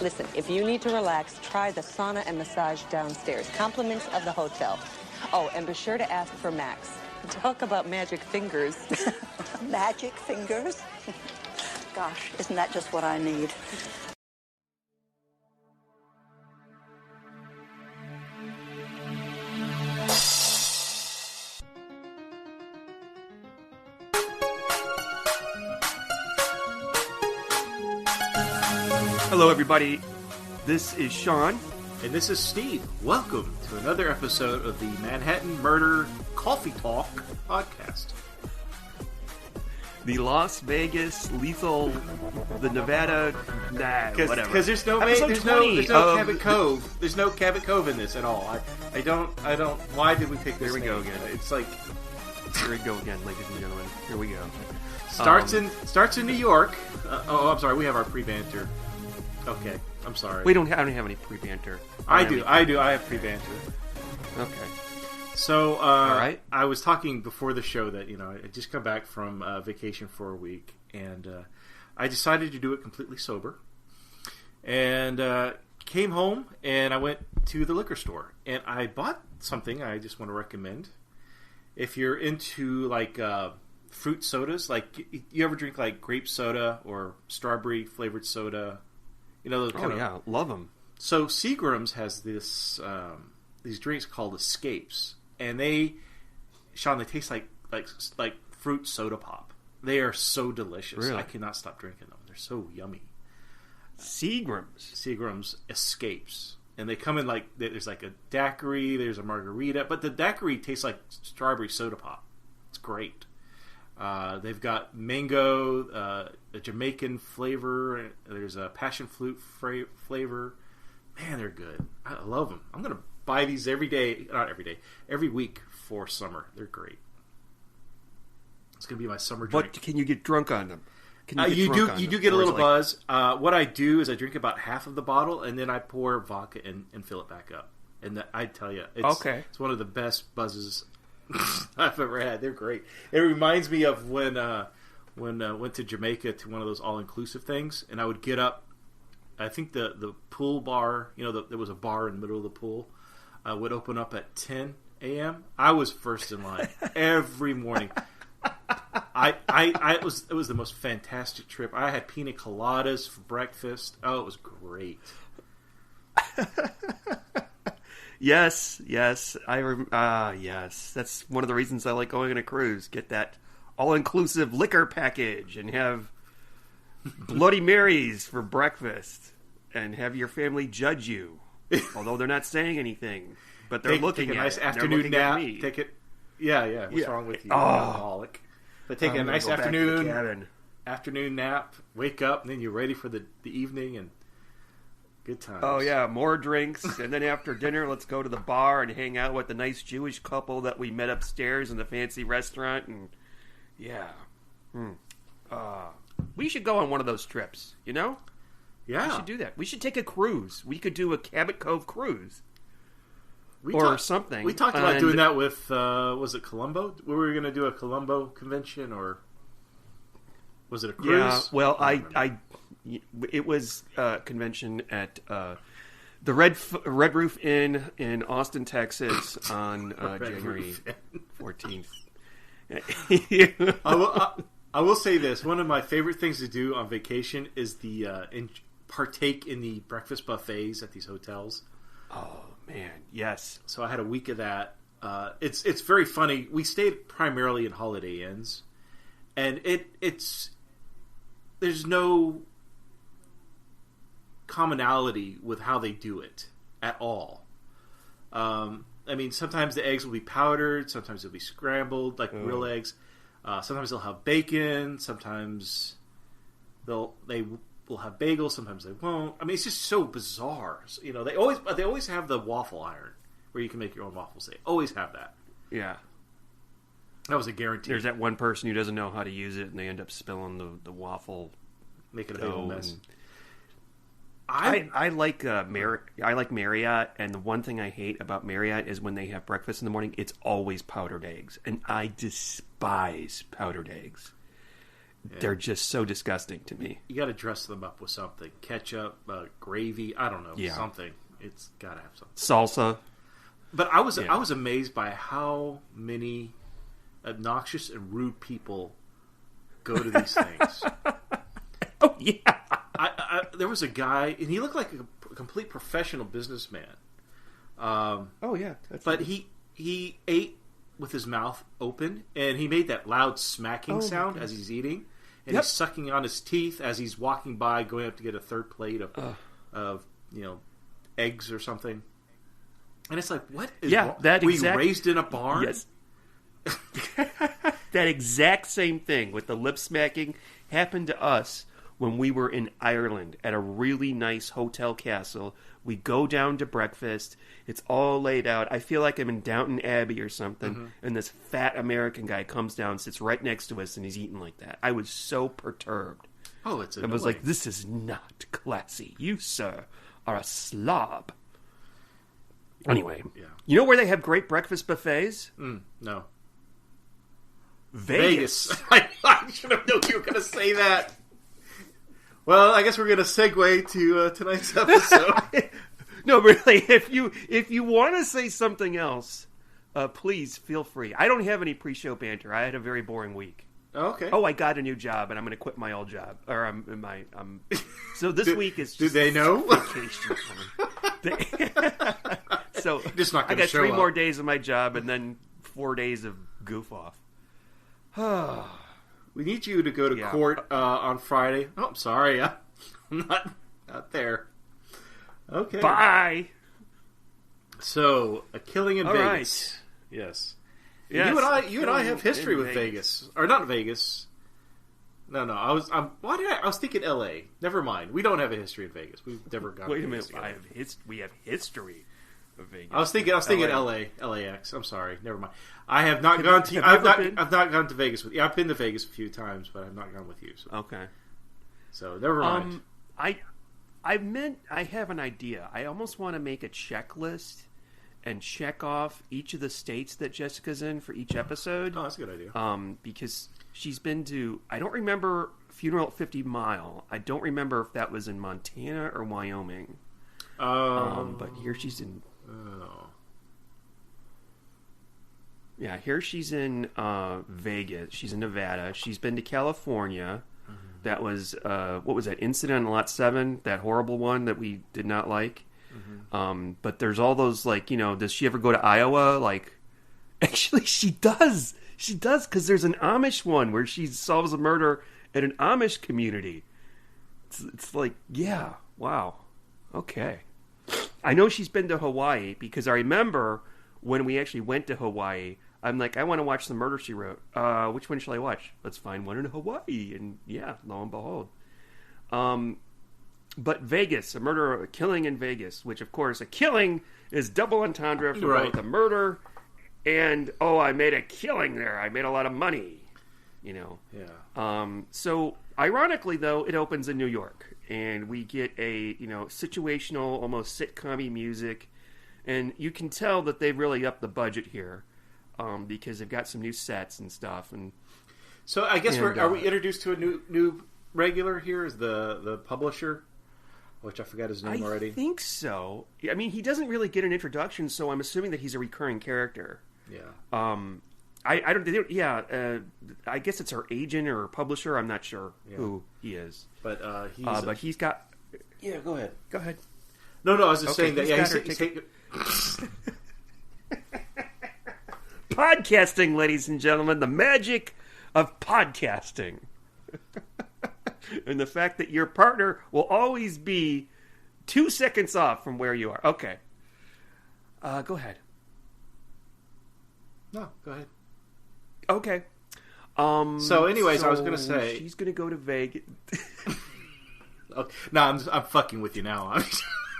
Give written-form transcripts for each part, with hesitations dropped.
Listen, if you need to relax, try the sauna and massage downstairs. Compliments of the hotel. Oh, and be sure to ask for Max. Talk about magic fingers. Magic fingers? Gosh, isn't that just what I need? Hello, everybody. This is Sean. And this is Steve. Welcome to another episode of the Manhattan Murder Coffee Talk podcast. The Las Vegas lethal, the Nevada, whatever. Because there's no Cabot Cove. There's no Cabot Cove in this at all. I don't. Why did we pick this? Here we go again. It's like here we go again, ladies and gentlemen. Here we go. Starts in New York. I'm sorry. We have our pre-banter. Okay, I'm sorry. I don't have any pre-banter. I do. I have pre-banter. Okay. So, all right. I was talking before the show that, I just come back from vacation for a week, and I decided to do it completely sober. And came home, and I went to the liquor store, and I bought something I just want to recommend. If you're into, fruit sodas, you ever drink, grape soda or strawberry-flavored soda? Those love them. So Seagram's has these drinks called Escapes, and they taste like fruit soda pop. They are so delicious. Really? I cannot stop drinking them. They're so yummy. Seagram's Escapes, and they come in there's a daiquiri, there's a margarita, but the daiquiri tastes like strawberry soda pop. It's great. They've got mango, a Jamaican flavor. There's a passion fruit flavor. Man, they're good. I love them. I'm going to buy these every day. Not every day. Every week for summer. They're great. It's going to be my summer drink. But can you get drunk on them? You do get a little buzz. What I do is I drink about half of the bottle, and then I pour vodka and fill it back up. And I tell you, it's one of the best buzzes I've ever had. They're great. It reminds me of when I went to Jamaica to one of those all-inclusive things, and I would get up. I think the pool bar, there was a bar in the middle of the pool, would open up at 10 a.m. I was first in line every morning. It was the most fantastic trip. I had pina coladas for breakfast. Oh, it was great. Yes. Yes. That's one of the reasons I like going on a cruise. Get that all-inclusive liquor package and have Bloody Marys for breakfast and have your family judge you. Although they're not saying anything, but they're looking at it. Take a nice afternoon nap. Take it. Yeah. What's wrong with you? Alcoholic. But take a nice afternoon nap, wake up, and then you're ready for the evening and good times. Oh, yeah, more drinks, and then after dinner, let's go to the bar and hang out with the nice Jewish couple that we met upstairs in the fancy restaurant, and yeah. We should go on one of those trips, Yeah. We should do that. We should take a cruise. We could do a Cabot Cove cruise. Something. We talked about doing that with, was it Colombo? We were going to do a Colombo convention, or was it a cruise? Yeah, well, it was a convention at the Red Roof Inn in Austin, Texas on January 14th. I will say this. One of my favorite things to do on vacation is partake in the breakfast buffets at these hotels. Oh, man, yes. So I had a week of that. It's very funny. We stayed primarily in Holiday Inns, and there's no commonality with how they do it at all. Sometimes the eggs will be powdered, sometimes they'll be scrambled, like real eggs. Sometimes they'll have bacon, sometimes they will have bagels, sometimes they won't. It's just so bizarre. They always have the waffle iron where you can make your own waffles. They always have that. Yeah. That was a guarantee. There's that one person who doesn't know how to use it, and they end up spilling the waffle, making a big mess. I like Marriott, and the one thing I hate about Marriott is when they have breakfast in the morning, it's always powdered eggs, and I despise powdered eggs. they're just so disgusting to me. You got to dress them up with something. Ketchup, gravy, I don't know, something. It's got to have something. Salsa. But I was amazed by how many obnoxious and rude people go to these things. Oh, yeah. There was a guy, and he looked like a complete professional businessman. But he ate with his mouth open, and he made that loud smacking sound as he's eating, and he's sucking on his teeth as he's walking by, going up to get a third plate of eggs or something. And it's like, what is wrong? Were you raised in a barn? Yes. That exact same thing with the lip smacking happened to us when we were in Ireland at a really nice hotel castle. We go down to breakfast. It's all laid out. I feel like I'm in Downton Abbey or something. Mm-hmm. And this fat American guy comes down, sits right next to us, and he's eating like that. I was so perturbed. Oh, it's annoying. I was like, this is not classy. You, sir, are a slob. Anyway, you know where they have great breakfast buffets? No. Vegas. I should have known you were going to say that. Well, I guess we're going to segue to tonight's episode. No, really, if you want to say something else, please feel free. I don't have any pre-show banter. I had a very boring week. Okay. Oh, I got a new job, and I'm going to quit my old job. Or so this week is just do they know? Vacation So just not I got show 3 up. more days of my job, and then 4 days of goof off. We need you to go to court on Friday. Oh, I'm sorry. I'm not there. Okay. Bye. So, a killing in All Vegas. Right. Yes. Yes. You and I have history with Vegas. Or not Vegas. No. I was thinking L.A. Never mind. We don't have a history in Vegas. We've never gone. Wait to a minute. Vegas We have history of Vegas. I was thinking LA, LAX. I'm sorry. Never mind. I have not gone to. I've not gone to Vegas with you. I've been to Vegas a few times, but I've not gone with you. So. Okay. So never mind. I have an idea. I almost want to make a checklist and check off each of the states that Jessica's in for each episode. Oh, that's a good idea. Because she's been to. I don't remember Funeral at 50 Mile. I don't remember if that was in Montana or Wyoming. But here she's in. Oh. Yeah, here she's in Vegas. She's in Nevada. She's been to California. Mm-hmm. That was, what was that, Incident on Lot 7? That horrible one that we did not like. Mm-hmm. But there's all those, like, does she ever go to Iowa? Like, actually, she does. She does, because there's an Amish one where she solves a murder in an Amish community. It's like, yeah, wow. Okay. I know she's been to Hawaii because I remember when we actually went to Hawaii, I'm like, I want to watch the Murder, She Wrote. Which one shall I watch? Let's find one in Hawaii. And yeah, lo and behold. But Vegas, a killing in Vegas, which of course a killing is double entendre for both a murder and, I made a killing there. I made a lot of money. Yeah. So ironically though, it opens in New York. And we get a, situational, almost sitcom-y music. And you can tell that they've really upped the budget here. Because they've got some new sets and stuff. And so I guess are we introduced to a new regular here? Is the publisher? Which I forgot his name already. I think so. I mean, he doesn't really get an introduction, so I'm assuming that he's a recurring character. Yeah. I guess it's her agent or her publisher. I'm not sure who he is. But he's got. Yeah, go ahead. Go ahead. No, I was just saying that. Yeah, he's podcasting, ladies and gentlemen, the magic of podcasting, and the fact that your partner will always be 2 seconds off from where you are. Okay. Go ahead. No, go ahead. Okay. So, anyways, I was going to say she's going to go to Vegas. Okay. No, I'm fucking with you now.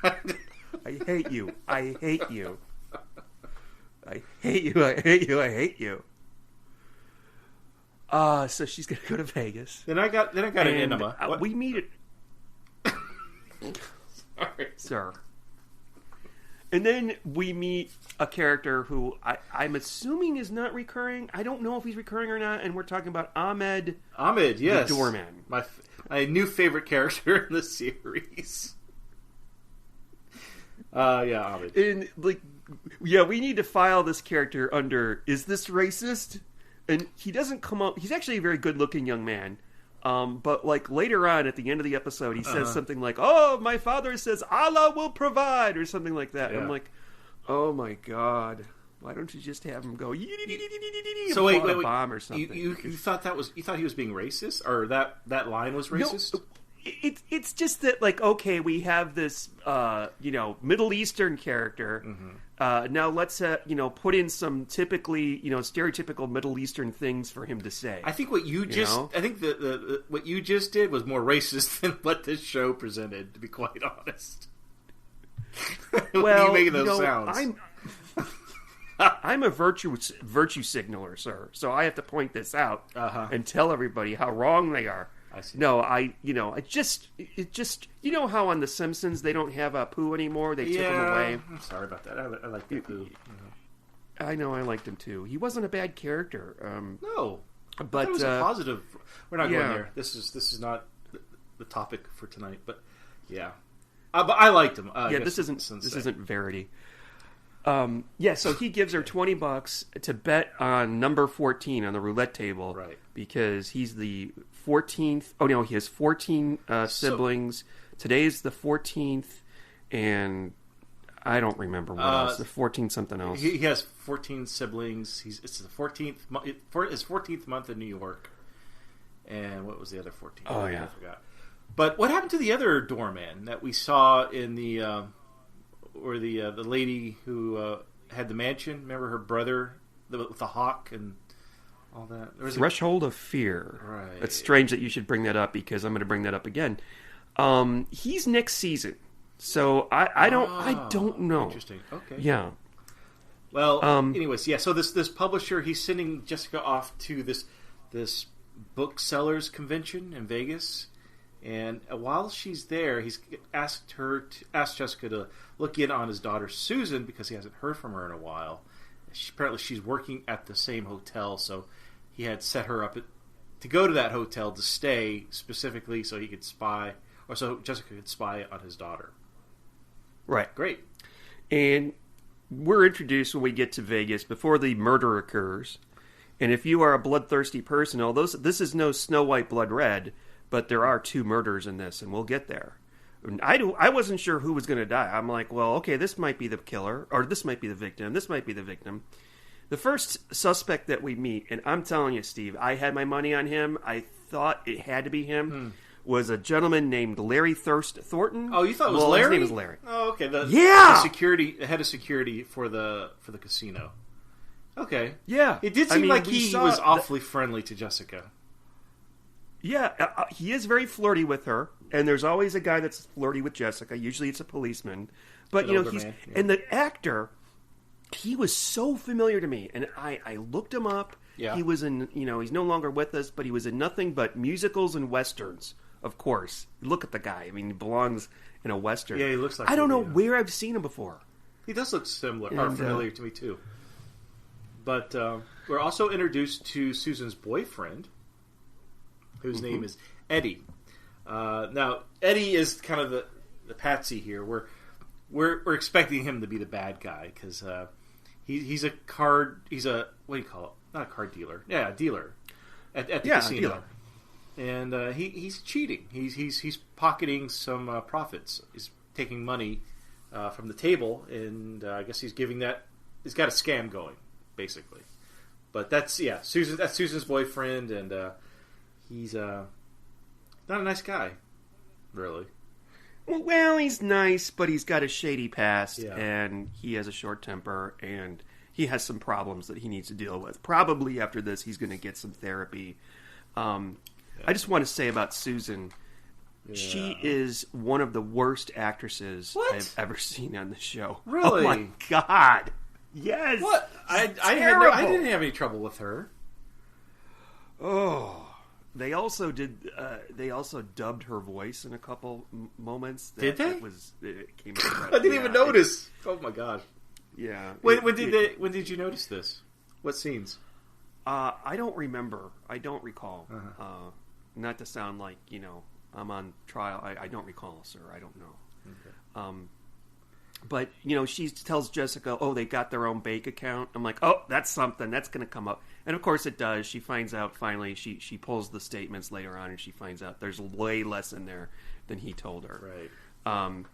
I hate you. I hate you. I hate you. I hate you. I hate you. So she's going to go to Vegas. Then I got an enema. We meet it. Sorry, sir. And then we meet a character who I'm assuming is not recurring. I don't know if he's recurring or not. And we're talking about Ahmed. Ahmed, yes. The doorman. My new favorite character in the series. Ahmed. And, we need to file this character under, is this racist? And he doesn't come up. He's actually a very good-looking young man. But later on at the end of the episode, he says something like, "Oh, my father says Allah will provide," or something like that. Yeah. I'm like, "Oh my God, why don't you just have him go?" So wait, a bomb or something? You thought you thought he was being racist, or that line was racist? No, it's just that okay, we have this Middle Eastern character. Mm-hmm. Now let's put in some typically stereotypical Middle Eastern things for him to say. I think what you just I think what you just did was more racist than what this show presented. To be quite honest. Well, you making those sounds. I'm a virtue signaler, sir. So I have to point this out and tell everybody how wrong they are. I see. No, it just how on The Simpsons they don't have a Pooh anymore. They took him away. I'm sorry about that. I like the Pooh. I know, I liked him too. He wasn't a bad character. No, but it was a positive. We're not going there. This is not the topic for tonight. But yeah, but I liked him. This isn't Verity. So he gives her $20 to bet on number 14 on the roulette table, right? Because he's the 14th. Oh no, he has 14 siblings. Today's the 14th, and I don't remember what else. The 14 something else. He has 14 siblings. It's the 14th. His 14th month in New York. And what was the other 14? Oh yeah, I forgot. But what happened to the other doorman that we saw in the? Or the lady who had the mansion? Remember her brother with the hawk and all that? Threshold of Fear. Right. It's strange that you should bring that up because I'm going to bring that up again. He's next season, so I don't know. Interesting. Okay. Yeah. Well, anyways, yeah. So this publisher, he's sending Jessica off to this booksellers convention in Vegas. And while she's there, he's asked Jessica to look in on his daughter Susan because he hasn't heard from her in a while. Apparently, she's working at the same hotel, so he had set her up to go to that hotel to stay specifically so he could spy, or so Jessica could spy on his daughter. Right. Great. And we're introduced when we get to Vegas before the murder occurs. And if you are a bloodthirsty person, although this is no Snow White Blood Red. But there are 2 murders in this, and we'll get there. I wasn't sure who was going to die. I'm like, well, okay, this might be the killer, or this might be the victim. This might be the victim. The first suspect that we meet, and I'm telling you, Steve, I had my money on him. I thought it had to be him. Was a gentleman named Larry Thornton. Oh, you thought it was Larry? His name was Larry. Oh, okay. The head of security for the casino. Okay. Yeah. It did seem like he was awfully friendly to Jessica. Yeah, he is very flirty with her, and there's always a guy that's flirty with Jessica. Usually it's a policeman. But, and the actor, he was so familiar to me, and I looked him up. Yeah. He was in, he's no longer with us, but he was in nothing but musicals and westerns, of course. Look at the guy. I mean, he belongs in a western. Yeah, he looks like I don't know where I've seen him before. He does look familiar to me, too. But we're also introduced to Susan's boyfriend, whose name is Eddie. Now, Eddie is kind of the patsy here. We're expecting him to be the bad guy because he's a what do you call it? Not a card dealer. Yeah, a dealer at the casino. Dealer. And he's cheating. He's pocketing some profits. He's taking money from the table, and I guess he's giving that. He's got a scam going, basically. But that's Susan's boyfriend, and he's not a nice guy, really. Well, he's nice, but he's got a shady past, and he has a short temper, and he has some problems that he needs to deal with. Probably after this, he's going to get some therapy. I just want to say about Susan, she is one of the worst actresses I've ever seen on the show. Really? Oh my God! Yes. What? I didn't have any trouble with her. Oh, They also did. They also dubbed her voice in a couple moments. Did they? It came I didn't even notice. Oh my god! Yeah. When did you notice this? What scenes? I don't remember. I don't recall. Not to sound like I'm on trial. I don't recall, sir. I don't know. Okay. But she tells Jessica, "Oh, they got their own bank account." I'm like, "Oh, that's something. That's going to come up." And of course, it does. She finds out finally. She pulls the statements later on, and she finds out there's way less in there than he told her. Right.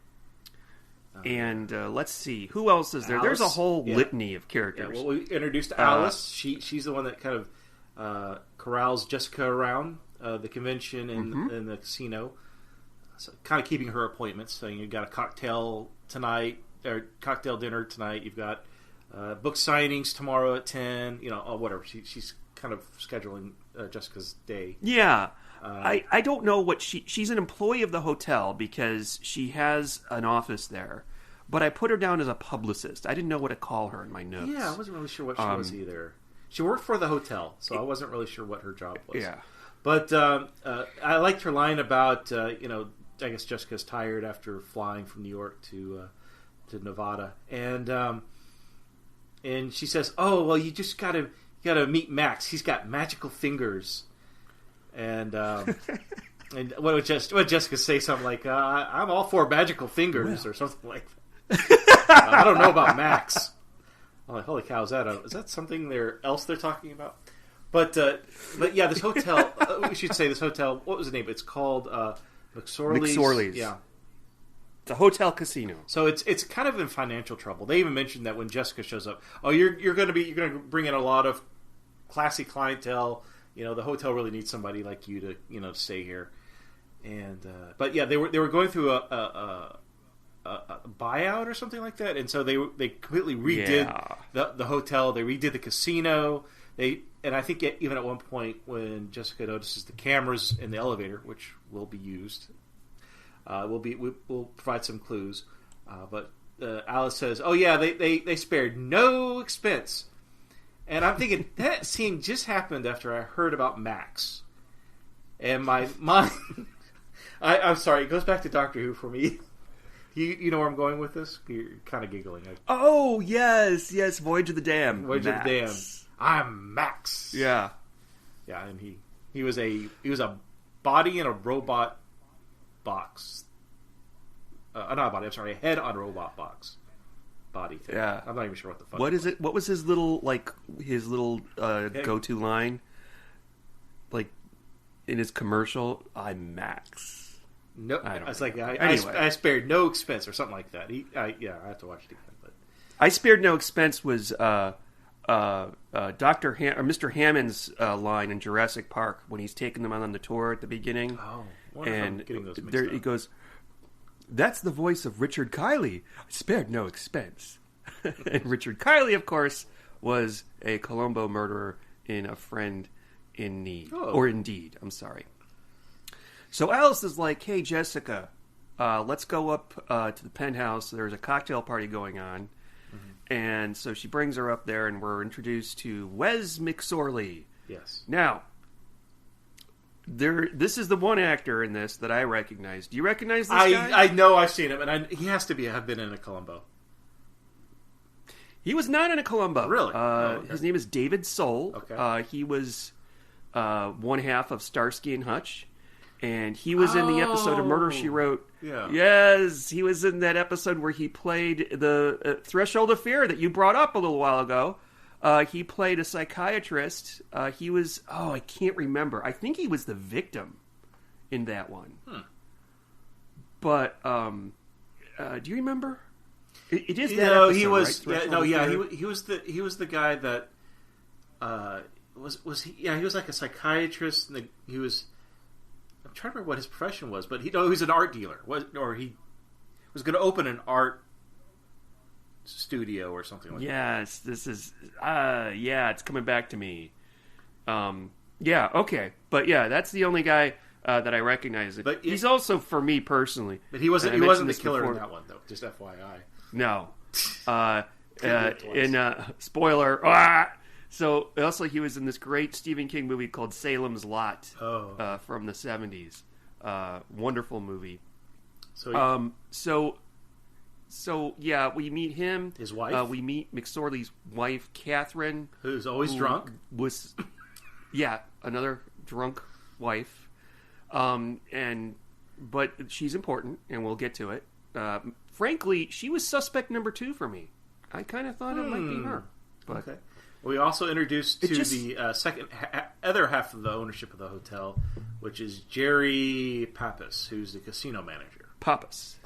Let's see, who else is there? Alice, there's a whole litany of characters. Yeah, well, we introduced Alice. She's the one that kind of corrals Jessica around the convention and the casino, so kind of keeping her appointments. Saying you've got a cocktail tonight or cocktail dinner tonight. You've got book signings tomorrow at 10. Or whatever. She's kind of scheduling Jessica's day. Yeah. I don't know what she's an employee of the hotel because she has an office there, but I put her down as a publicist. I didn't know what to call her in my notes. Yeah, I wasn't really sure what she was either. She worked for the hotel, so I wasn't really sure what her job was. Yeah. But I liked her line about, I guess Jessica's tired after flying from New York to Nevada. And she says, "Oh, well, you just gotta meet Max. He's got magical fingers." And and what Jessica say? Something like, "I'm all for magical fingers," or something like that. I don't know about Max. I'm like, holy cow, is that something else they're talking about? But yeah, this hotel. We should say this hotel. What was the name? It's called McSorley's. McSorley's. Yeah, it's a hotel casino. So it's kind of in financial trouble. They even mentioned that when Jessica shows up. Oh, you're going to bring in a lot of classy clientele. The hotel really needs somebody like you to stay here. And but yeah, they were going through a buyout or something like that, and so they completely redid the hotel. They redid the casino. And I think even at one point when Jessica notices the cameras in the elevator, which will be used, we'll provide some clues. But Alice says, "Oh yeah, they spared no expense." And I'm thinking, that scene just happened after I heard about Max. And my mind... I'm sorry, it goes back to Doctor Who for me. You know where I'm going with this? You're kind of giggling. Oh, yes, Voyage of the Dam. Voyage of the Dam. I'm Max. Yeah. Yeah, and he was a body in a robot box. Not a body, I'm sorry, a head on a robot box. Body thing. Yeah. I'm not even sure what the fuck. What is it? What was his little go-to line? Like in his commercial, "I'm Max." No, I don't it's know. like Anyway. I spared no expense or something like that. I have to watch it again. But I spared no expense was Dr. or Mr. Hammond's line in Jurassic Park when he's taking them on the tour at the beginning. Oh, I wonder if I'm getting those mixed up. He goes, "That's the voice of Richard Kiley. I spared no expense." And Richard Kiley, of course, was a Columbo murderer in A Friend in Need. Oh. Or Indeed, I'm sorry. So Alice is like, "Hey, Jessica, let's go up to the penthouse. There's a cocktail party going on." Mm-hmm. And so she brings her up there, and we're introduced to Wes McSorley. Yes. Now, this is the one actor in this that I recognize. Do you recognize this guy? I know I've seen him, and he has to have been in a Columbo. He was not in a Columbo. Really? Okay. His name is David Soul. Okay. He was one half of Starsky and Hutch, and he was in the episode of Murder, She Wrote. Yeah. Yes, he was in that episode where he played the Threshold of Fear that you brought up a little while ago. He played a psychiatrist. He was, I can't remember. I think he was the victim in that one. But do you remember? It is that episode, he was. Right? He was the guy that was he? Yeah, he was like a psychiatrist, and he was. I'm trying to remember what his profession was, but he was an art dealer. He was going to open an art studio or something like that. Yes, this is. It's coming back to me. Okay, but yeah, that's the only guy that I recognize. But he's also, for me personally. But he wasn't. He wasn't the killer in that one, though. Just FYI. No. Spoiler. So also he was in this great Stephen King movie called Salem's Lot from the 70s. Wonderful movie. So yeah, we meet him. His wife. We meet McSorley's wife, Catherine, who's always drunk. Another drunk wife. But she's important, and we'll get to it. Frankly, she was suspect number 2 for me. I kind of thought it might be her. But okay. We also introduced to the second other half of the ownership of the hotel, which is Jerry Pappas, who's the casino manager. Pappas.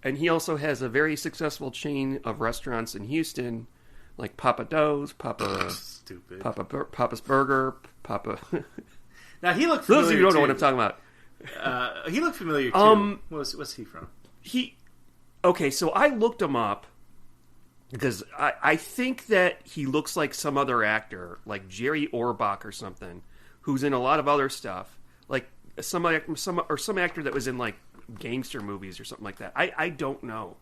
And he also has a very successful chain of restaurants in Houston, like Papa Do's, Pappas Burger, Papa. Now he looked familiar. For those of you who don't know what I'm talking about, he looked familiar too. What's he from? Okay, so I looked him up because I think that he looks like some other actor, like Jerry Orbach or something, who's in a lot of other stuff, like some actor that was in like gangster movies or something like that. I don't know.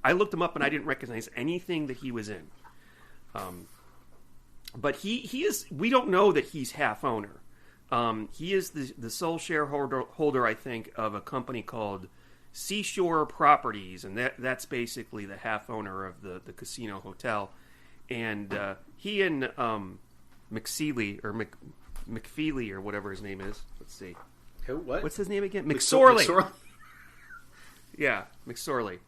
I looked him up and I didn't recognize anything that he was in. But he is. We don't know that he's half owner. He is the sole shareholder, I think, of a company called Seashore Properties, and that's basically the half owner of the casino hotel. And he and McFeely or whatever his name is. Let's see. Who? What? What's his name again? McSorley. Yeah, McSorley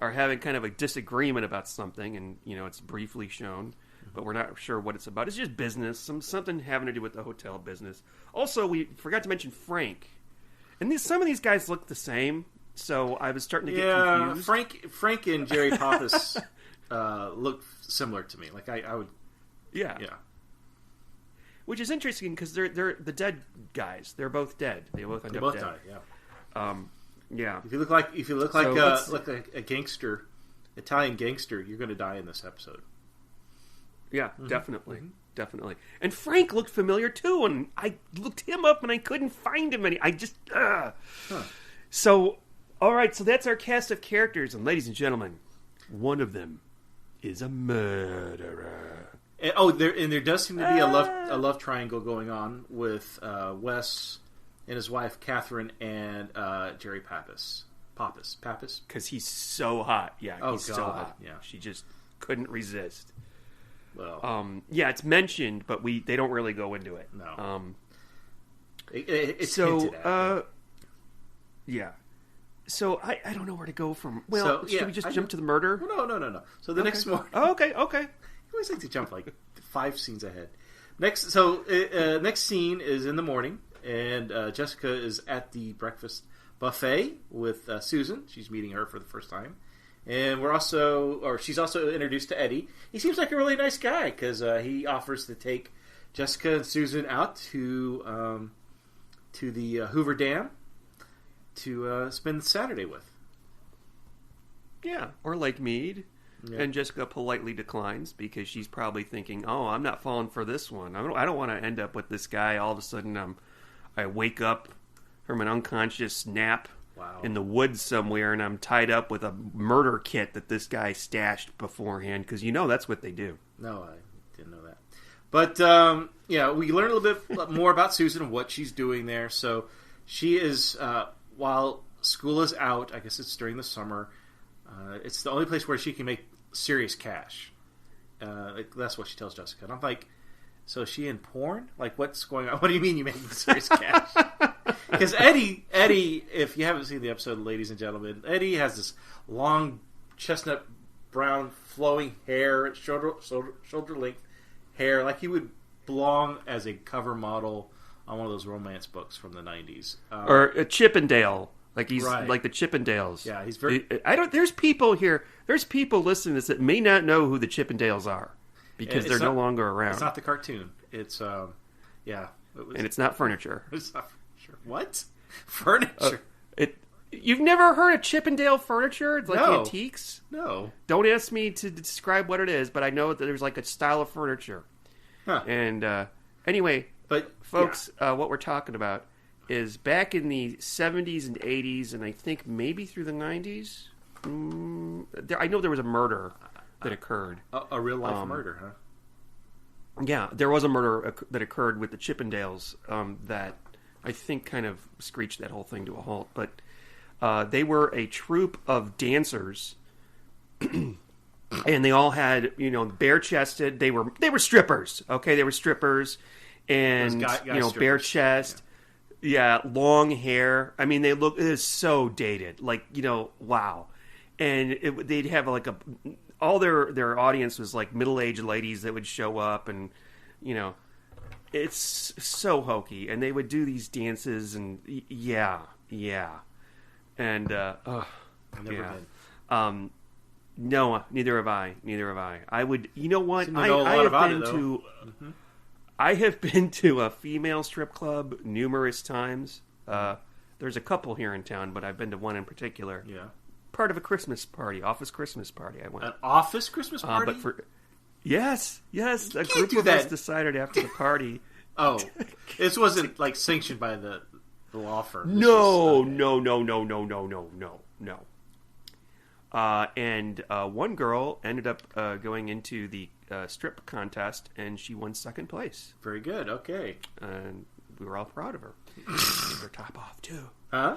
are having kind of a disagreement about something, and it's briefly shown, but we're not sure what it's about. It's just business, something having to do with the hotel business. Also, we forgot to mention Frank, and some of these guys look the same. So I was starting to get confused. Frank and Jerry Pappas look similar to me. Like I would, yeah. Which is interesting because they're the dead guys. They're both dead. They both end up dead. Die. Yeah. Yeah. If you look like a gangster, Italian gangster, you're going to die in this episode. Yeah, definitely. And Frank looked familiar too, and I looked him up and I couldn't find him. So. All right, so that's our cast of characters, and ladies and gentlemen, one of them is a murderer. There does seem to be a love triangle going on with Wes and his wife Catherine and Jerry Pappas. Because he's so hot. Yeah, he's so hot. Yeah, she just couldn't resist. Well, it's mentioned, but they don't really go into it. No. It's hinted at. Yeah. So I don't know where to go from. Well, should we just jump to the murder? No. So the next morning. Oh, okay. You always like to jump like 5 scenes ahead. Next scene is in the morning, and Jessica is at the breakfast buffet with Susan. She's meeting her for the first time, and she's also introduced to Eddie. He seems like a really nice guy because he offers to take Jessica and Susan out to the Hoover Dam to spend Saturday with. Yeah, or Lake Mead. Yeah. And Jessica politely declines because she's probably thinking, "Oh, I'm not falling for this one. I don't want to end up with this guy. All of a sudden, I wake up from an unconscious nap in the woods somewhere, and I'm tied up with a murder kit that this guy stashed beforehand." Because that's what they do. No, I didn't know that. But we learn a little bit more about Susan and what she's doing there. So she is. While school is out, I guess it's during the summer, it's the only place where she can make serious cash. That's what she tells Jessica. And I'm like, so is she in porn? Like, what's going on? What do you mean you're making serious cash? Because Eddie, if you haven't seen the episode, ladies and gentlemen, Eddie has this long chestnut brown flowing hair, shoulder length hair, like he would belong as a cover model on one of those romance books from the 90s. Or a Chippendale. Like he's like the Chippendales. Yeah, he's very... There's people here, there's people listening to this that may not know who the Chippendales are. Because they're no longer around. It's not the cartoon. It's, and it's not furniture. It's not furniture. What? Furniture? You've never heard of Chippendale furniture? It's like antiques? No. Don't ask me to describe what it is, but I know that there's like a style of furniture. Huh. And anyway... But folks, what we're talking about is back in the 70s and 80s, and I think maybe through the 90s. I know there was a murder that occurred. A real life murder, huh? Yeah, there was a murder that occurred with the Chippendales that I think kind of screeched that whole thing to a halt. But they were a troupe of dancers, and they all had, bare-chested. They were strippers. Okay, they were strippers, and strippers. Bare chest. Yeah, long hair. I mean, it is so dated. Like, wow. And they'd have like all their audience was like middle-aged ladies that would show up, and it's so hokey. And they would do these dances, and yeah. And I've never been. No, neither have I. I would. You know what? I have been to a female strip club numerous times. There's a couple here in town, but I've been to one in particular. Yeah. Part of a Christmas party, office Christmas party. I went. An office Christmas party? Yes. A group of us decided after the party. Oh, this wasn't like sanctioned by the law firm. No. And one girl ended up going into the strip contest, and she won second place. Very good. Okay. And we were all proud of her. She took her top off too. Huh?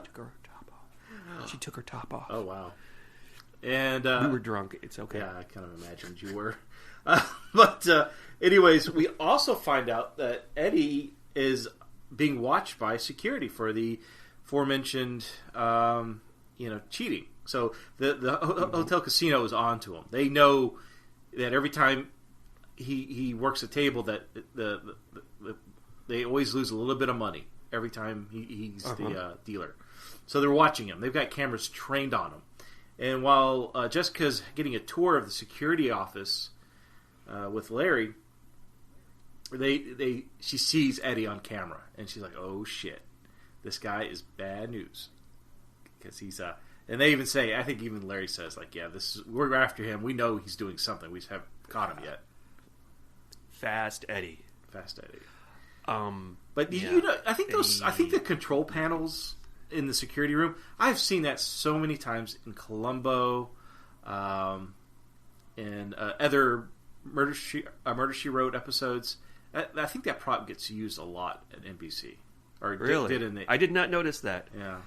She took her top off. Oh, wow. And we were drunk. It's okay. Yeah, I kind of imagined you were. But anyways, we also find out that Eddie is being watched by security for the aforementioned, cheating. So the hotel casino is on to him. They know that every time he works a table, that they always lose a little bit of money every time he's the dealer. So they're watching him. They've got cameras trained on him. And while Jessica's getting a tour of the security office with Larry, she sees Eddie on camera, and she's like, "Oh shit, this guy is bad news." Because he's and they even say, I think even Larry says, like, "Yeah, we're after him. We know he's doing something. We just haven't caught him yet." Fast Eddie. But I think the control panels in the security room, I've seen that so many times in Columbo, and other Murder She Wrote episodes. I think that prop gets used a lot at NBC. Or really? I did not notice that. Yeah,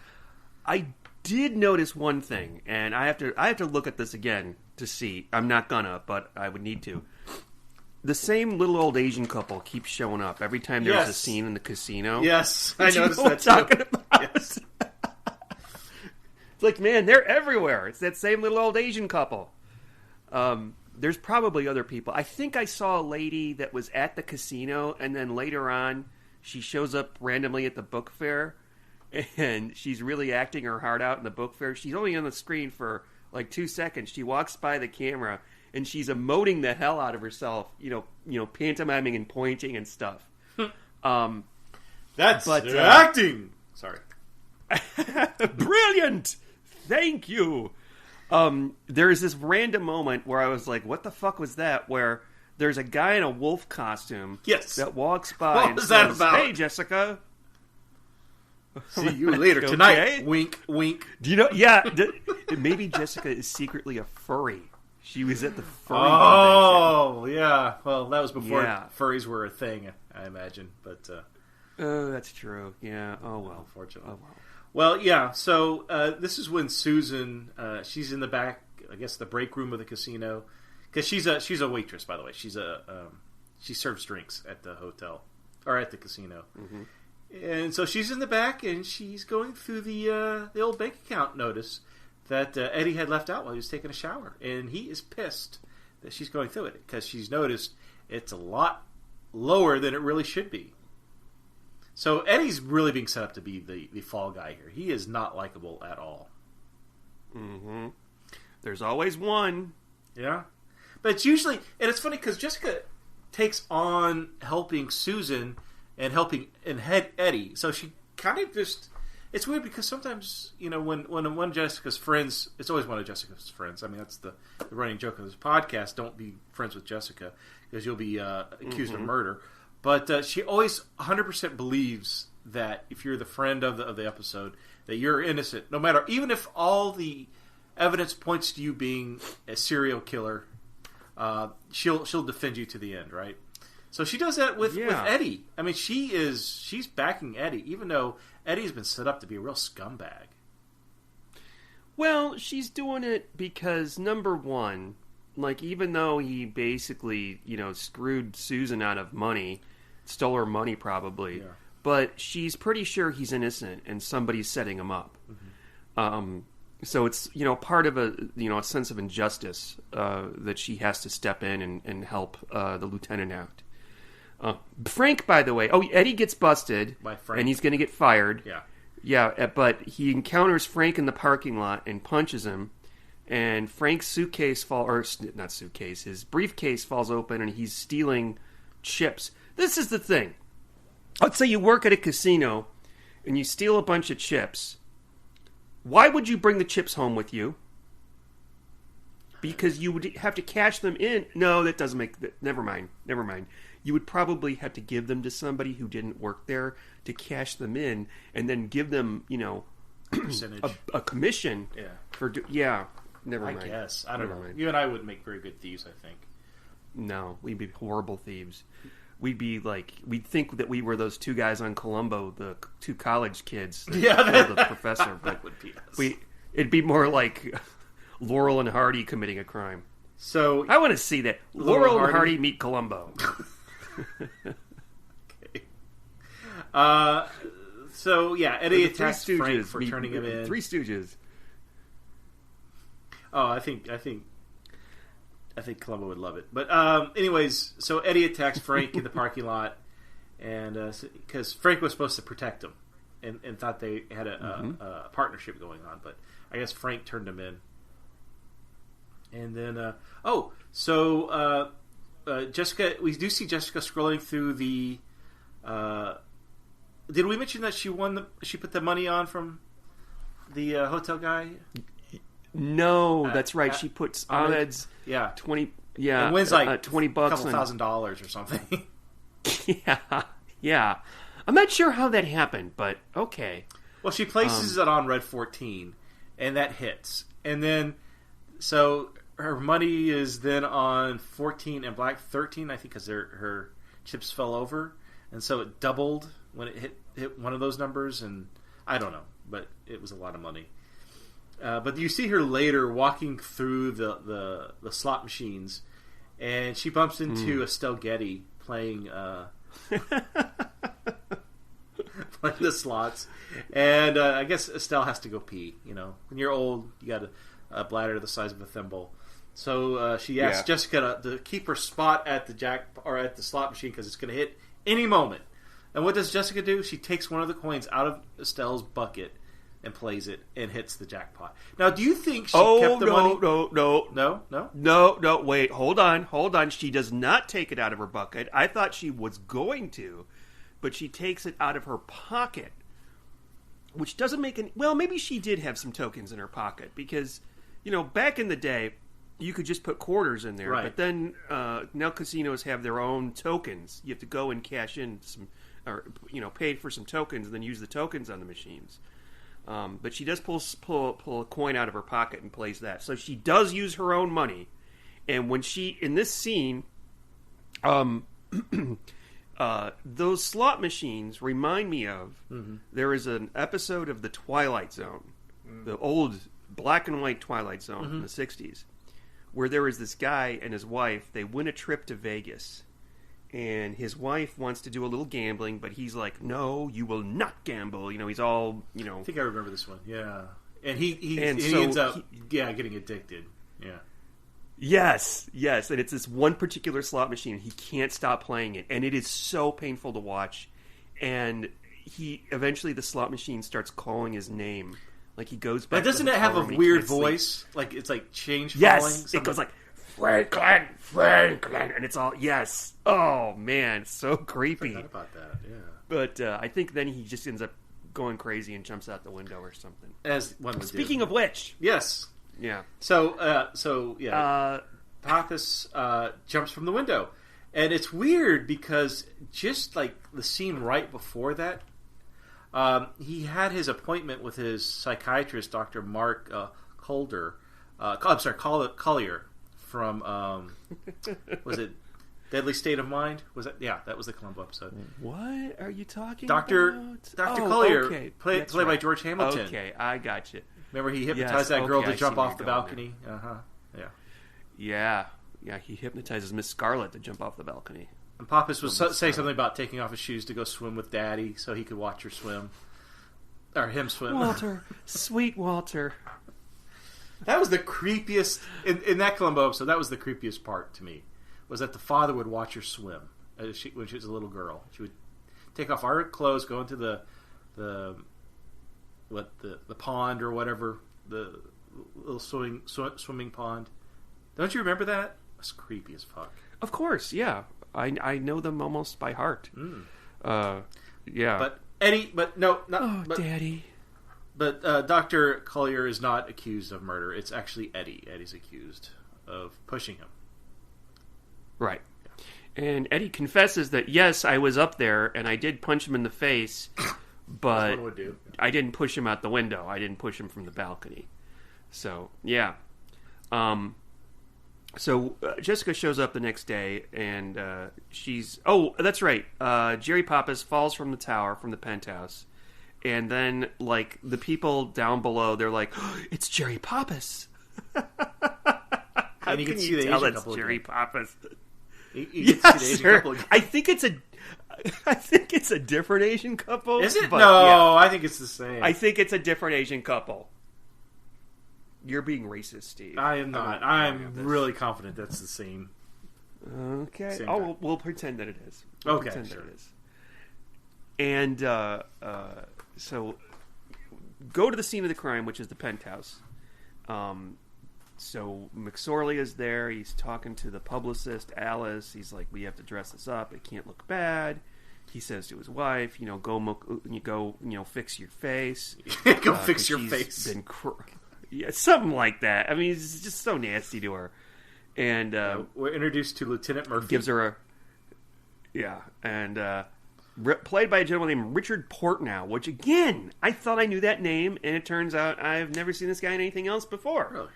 I did notice one thing, and I have to look at this again to see. I'm not gonna, but I would need to. The same little old Asian couple keeps showing up every time there's a scene in the casino. Yes, I noticed that too. Talking about? Yes. It's like, man, they're everywhere. It's that same little old Asian couple. There's probably other people. I think I saw a lady that was at the casino, and then later on, she shows up randomly at the book fair, and she's really acting her heart out in the book fair. She's only on the screen for like 2 seconds. She walks by the camera, and she's emoting the hell out of herself, pantomiming and pointing and stuff. That's acting. Sorry. Brilliant. Thank you. There's this random moment where I was like, what the fuck was that? Where there's a guy in a wolf costume that walks by and says, "Hey, Jessica. See you later tonight." Wink, wink. Do you know? Yeah. Maybe Jessica is secretly a furry. She was at the furry convention. Oh, yeah. Well, that was before furries were a thing, I imagine. But oh, that's true. Yeah. Oh, well. Unfortunately. Oh, well. Well, yeah. So this is when Susan, she's in the back, I guess, the break room of the casino, because she's a waitress, by the way. She serves drinks at the hotel or at the casino, and so she's in the back and she's going through the old bank account notice that Eddie had left out while he was taking a shower, and he is pissed that she's going through it because she's noticed it's a lot lower than it really should be. So Eddie's really being set up to be the fall guy here. He is not likable at all. Mm-hmm. There's always one. Yeah. But it's usually... And it's funny because Jessica takes on helping Susan and helping Eddie. So she kind of just... It's weird because sometimes, when one of Jessica's friends... It's always one of Jessica's friends. I mean, that's the running joke of this podcast. Don't be friends with Jessica because you'll be accused of murder. But she always 100% believes that if you're the friend of the episode, that you're innocent. No matter, even if all the evidence points to you being a serial killer, she'll defend you to the end, right? So she does that with Eddie. I mean, she's backing Eddie, even though Eddie's been set up to be a real scumbag. Well, she's doing it because, number one, like, even though he basically, screwed Susan out of money, stole her money probably, but she's pretty sure he's innocent and somebody's setting him up. Mm-hmm. So it's, part of a sense of injustice that she has to step in and help the lieutenant out. Frank, by the way, Eddie gets busted, by Frank, and he's going to get fired. Yeah. Yeah, but he encounters Frank in the parking lot and punches him, and Frank's his briefcase falls open, and he's stealing chips. This is the thing. Let's say you work at a casino, and you steal a bunch of chips. Why would you bring the chips home with you? Because you would have to cash them in. No, that doesn't make... Never mind. You would probably have to give them to somebody who didn't work there to cash them in, and then give them, percentage, a commission. Yeah. Never mind. I guess. I don't know. You and I would make very good thieves, I think. No, we'd be horrible thieves. We'd be like... We'd think that we were those two guys on Columbo, the two college kids. The professor. But that would be us. It'd be more like Laurel and Hardy committing a crime. So I want to see that. Laurel and Hardy meet Columbo. Okay. So yeah, Eddie attacks Frank for turning him in. Three Stooges. Oh, I think Columbo would love it. But anyways, so Eddie attacks Frank in the parking lot, and because Frank was supposed to protect him, and thought they had a partnership going on, but I guess Frank turned him in. And then Jessica, we do see Jessica scrolling through the. Did we mention that she won? She put the money on from the hotel guy. No, that's right. She puts Ahmed's 20. Yeah, and wins like $20, a couple $1,000 or something. Yeah. I'm not sure how that happened, but okay. Well, she places it on red 14, and that hits, and then so her money is then on 14 and black 13, I think, because her chips fell over, and so it doubled when it hit one of those numbers, and I don't know, but it was a lot of money. But you see her later walking through the slot machines, and she bumps into Estelle Getty playing playing the slots, and I guess Estelle has to go pee. When you're old, you got a bladder the size of a thimble. So she asks Jessica to keep her spot at the slot machine because it's going to hit any moment. And what does Jessica do? She takes one of the coins out of Estelle's bucket and plays it and hits the jackpot. Now, do you think she kept the money? No. Wait, hold on. She does not take it out of her bucket. I thought she was going to, but she takes it out of her pocket, which doesn't make any... Well, maybe she did have some tokens in her pocket because, back in the day, you could just put quarters in there. Right. But then now casinos have their own tokens. You have to go and cash in some, or pay for some tokens and then use the tokens on the machines. But she does pull a coin out of her pocket and plays that. So she does use her own money. And when in this scene, those slot machines remind me of, there is an episode of The Twilight Zone, the old black and white Twilight Zone in the 60s, where there is this guy and his wife, they win a trip to Vegas. And his wife wants to do a little gambling, but he's like, "No, you will not gamble." He's all, I think I remember this one. Yeah, and he ends up getting addicted. Yeah. Yes, and it's this one particular slot machine. He can't stop playing it, and it is so painful to watch. And eventually the slot machine starts calling his name, like he goes back. But doesn't it have a weird voice? Like it's like change falling. Yes, it goes like Franklin, and it's all yes. Oh man, it's so creepy. I forgot about that. Yeah, but I think then he just ends up going crazy and jumps out the window or something. As one would Speaking of which, yes, yeah. So Pappas jumps from the window, and it's weird because just like the scene right before that, he had his appointment with his psychiatrist, Dr. Mark Collier. From was it Deadly State of Mind? Was that? Yeah, that was the Columbo episode. What are you talking Dr. about? Dr. Collier, okay. played by George Hamilton. Okay, I got you. Remember, he hypnotized that girl to jump off the balcony? Yeah. Yeah, he hypnotizes Miss Scarlet to jump off the balcony. And Pappas was saying something about taking off his shoes to go swim with Daddy so he could watch her swim. Or him swim. Walter. Sweet Walter. That was the creepiest... In that Columbo episode, that was the creepiest part to me. Was that the father would watch her swim when she was a little girl. She would take off all her clothes, go into the pond or whatever, the little swimming pond. Don't you remember that? That's creepy as fuck. Of course, yeah. I know them almost by heart. Yeah. But Eddie, Daddy. But Dr. Collier is not accused of murder. It's actually Eddie. Eddie's accused of pushing him. Right. And Eddie confesses that, yes, I was up there and I did punch him in the face, but I didn't push him out the window. I didn't push him from the balcony. So, yeah. So Jessica shows up the next day and she's... Oh, that's right. Jerry Pappas falls from the tower, from the penthouse. And then, like, the people down below, they're like, oh, it's Jerry Pappas. And you can see the Asian that's couple Jerry again. Pappas? Yes, sir. I think it's a different Asian couple. Is it? But, no, yeah. I think it's the same. I think it's a different Asian couple. You're being racist, Steve. I am not. I'm really confident that's the same. Okay. Same Oh, we'll pretend that it is. Pretend that it is. And so go to the scene of the crime, which is the penthouse. So McSorley is there. He's talking to the publicist, Alice. He's like, we have to dress this up. It can't look bad. He says to his wife, go fix your face. Go fix your face. Yeah, something like that. I mean, it's just so nasty to her. And we're introduced to Lieutenant Murphy. Gives her played by a gentleman named Richard Portnow, which, again, I thought I knew that name, and it turns out I've never seen this guy in anything else before. Really?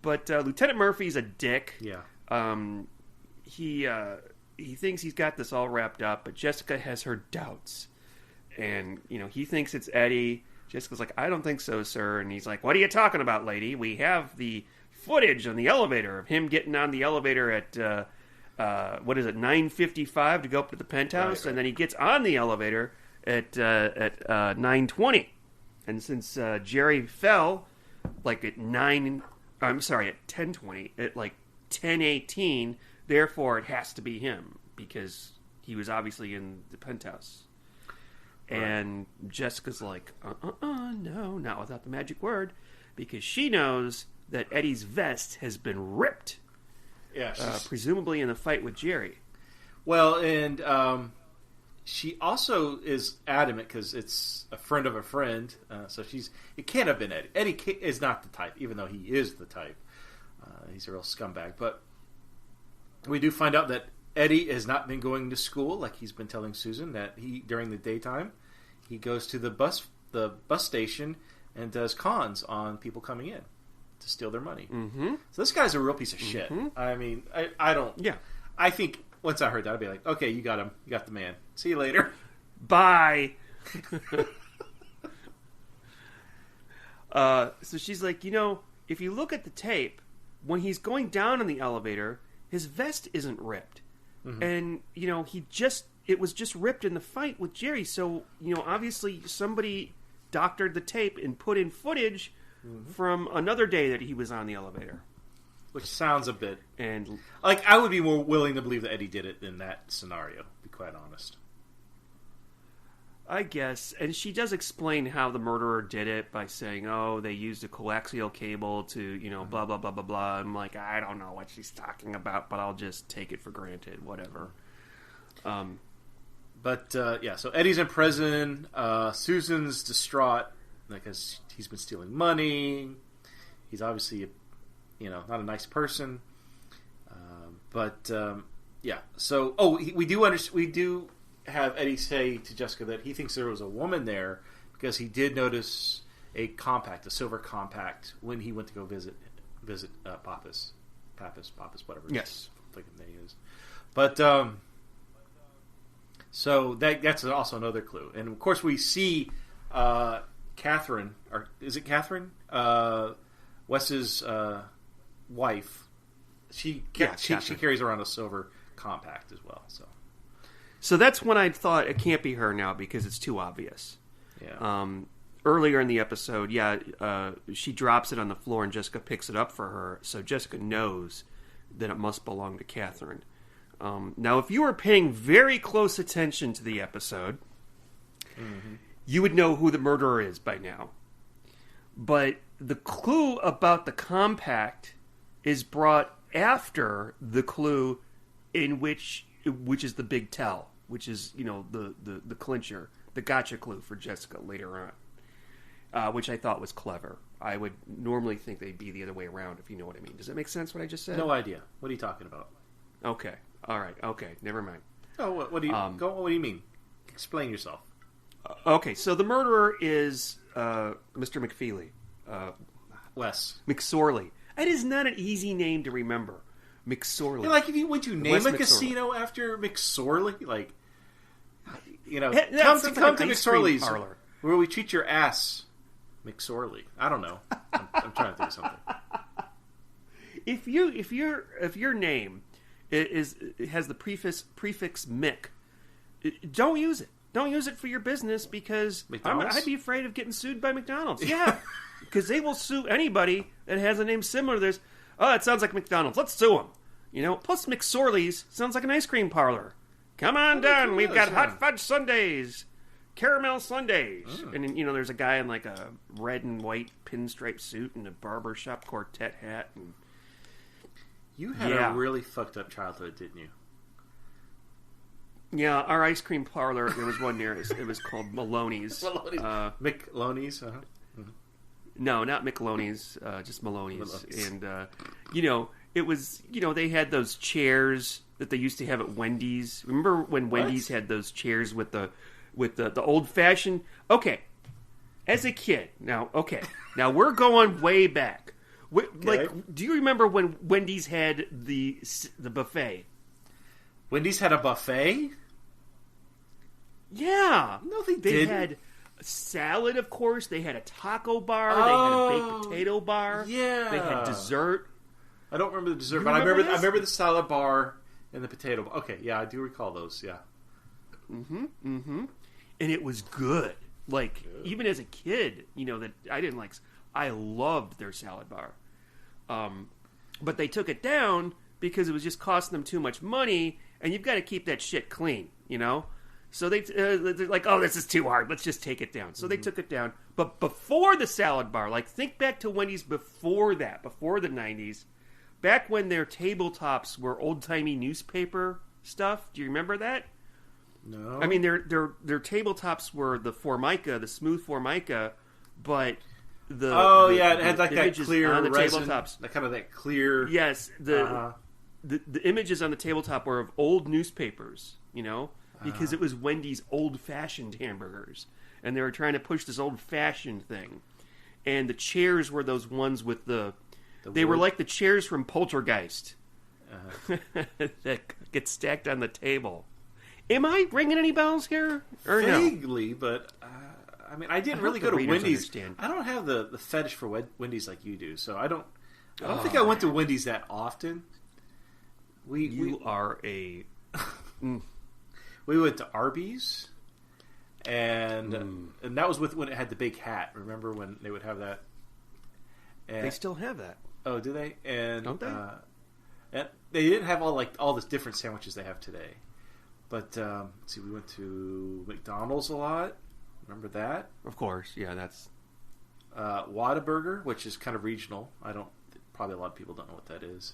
But Lieutenant Murphy's a dick. Yeah. He thinks he's got this all wrapped up, but Jessica has her doubts. And, he thinks it's Eddie. Jessica's like, I don't think so, sir. And he's like, what are you talking about, lady? We have the footage on the elevator of him getting on the elevator at, 9:55 to go up to the penthouse? Right. And then he gets on the elevator at 9:20. And since Jerry fell, like at 10:20, at like 10:18, therefore it has to be him, because he was obviously in the penthouse. And Jessica's like, no, not without the magic word, because she knows that Eddie's vest has been ripped. Yeah, presumably in the fight with Jerry. Well, and she also is adamant, because it's a friend of a friend, so it can't have been Eddie. Eddie is not the type, even though he is the type. He's a real scumbag. But we do find out that Eddie has not been going to school, like he's been telling Susan, that during the daytime, he goes to the bus station and does cons on people coming in to steal their money. Mm-hmm. So this guy's a real piece of shit. I mean, I don't... Yeah. I think once I heard that, I'd be like, okay, you got him. You got the man. See you later. Bye. So she's like, if you look at the tape, when he's going down in the elevator, his vest isn't ripped. Mm-hmm. And, it was just ripped in the fight with Jerry. So, obviously somebody doctored the tape and put in footage from another day that he was on the elevator. Which sounds a bit... And like, I would be more willing to believe that Eddie did it in that scenario, to be quite honest. I guess. And she does explain how the murderer did it by saying, they used a coaxial cable to, blah, blah, blah, blah, blah. I'm like, I don't know what she's talking about, but I'll just take it for granted, whatever. So Eddie's in prison. Susan's distraught because he's been stealing money. He's obviously, not a nice person. So we do have Eddie say to Jessica that he thinks there was a woman there because he did notice a silver compact, when he went to go visit Pappas, whatever. Yes. thinking they is. But so that's also another clue. And of course, we see Catherine, or is it Catherine? Wes's wife. She carries around a silver compact as well. So that's when I thought it can't be her now because it's too obvious. Yeah. Earlier in the episode, she drops it on the floor and Jessica picks it up for her, so Jessica knows that it must belong to Catherine. Now, if you were paying very close attention to the episode, you would know who the murderer is by now. But the clue about the compact is brought after the clue in which is the big tell, which is, the clincher, the gotcha clue for Jessica later on, which I thought was clever. I would normally think they'd be the other way around, if you know what I mean. Does it make sense what I just said? No idea. What are you talking about? Okay. All right. Okay. Never mind. Oh, what do you what do you mean? Explain yourself. Okay. So the murderer is Mr. McFeely. Wes McSorley. It is not an easy name to remember. McSorley. Like, would you name a casino after McSorley? Like, come to McSorley's parlor where we treat your ass McSorley. I don't know. I'm trying to think of something. If your name has the prefix Mick, don't use it. Don't use it for your business because I'd be afraid of getting sued by McDonald's. Yeah, because they will sue anybody that has a name similar to this. Oh, it sounds like McDonald's. Let's sue them. Plus McSorley's sounds like an ice cream parlor. Come on down. We've got hot fudge sundaes, caramel sundaes. And then, there's a guy in like a red and white pinstripe suit and a barbershop quartet hat. And you had a really fucked up childhood, didn't you? Yeah, our ice cream parlor, there was one near us. It was called Maloney's. McLoney's? Uh-huh. Mm-hmm. No, not McLoney's, just Maloney's. And, it was, they had those chairs that they used to have at Wendy's. Remember when Wendy's had those chairs with the old-fashioned... Okay, as a kid, now we're going way back. Like, do you remember when Wendy's had the buffet? Wendy's had a buffet? Yeah. No, they didn't. They had a salad, of course. They had a taco bar. They had a baked potato bar. Yeah. They had dessert. I don't remember the dessert, but I remember the salad bar and the potato bar. Okay, yeah, I do recall those, yeah. Mm-hmm, mm-hmm. And it was good. Like, even as a kid, that I didn't like... I loved their salad bar. But they took it down because it was just costing them too much money, and you've got to keep that shit clean, So they're like, oh, this is too hard. Let's just take it down. So they took it down. But before the salad bar, like, think back to Wendy's before that, before the 90s, back when their tabletops were old-timey newspaper stuff. Do you remember that? No. I mean, their tabletops were the Formica, the smooth Formica, but... it had like that clear on the resin, tabletops. Kind of that clear. Yes, the images on the tabletop were of old newspapers, because it was Wendy's old-fashioned hamburgers, and they were trying to push this old-fashioned thing. And the chairs were those ones with they were like the chairs from Poltergeist that get stacked on the table. Am I ringing any bells here? Or vaguely, no? But. I mean, I didn't really go to Wendy's. I don't have the fetish for Wendy's like you do, so I don't think I went to Wendy's that often. We are a... We went to Arby's, and that was when it had the big hat. Remember when they would have that? And, they still have that. Oh, do they? And don't they? And they didn't have all the different sandwiches they have today. But let's see, we went to McDonald's a lot. Remember that? Of course, yeah. That's Whataburger, which is kind of regional. Probably a lot of people don't know what that is.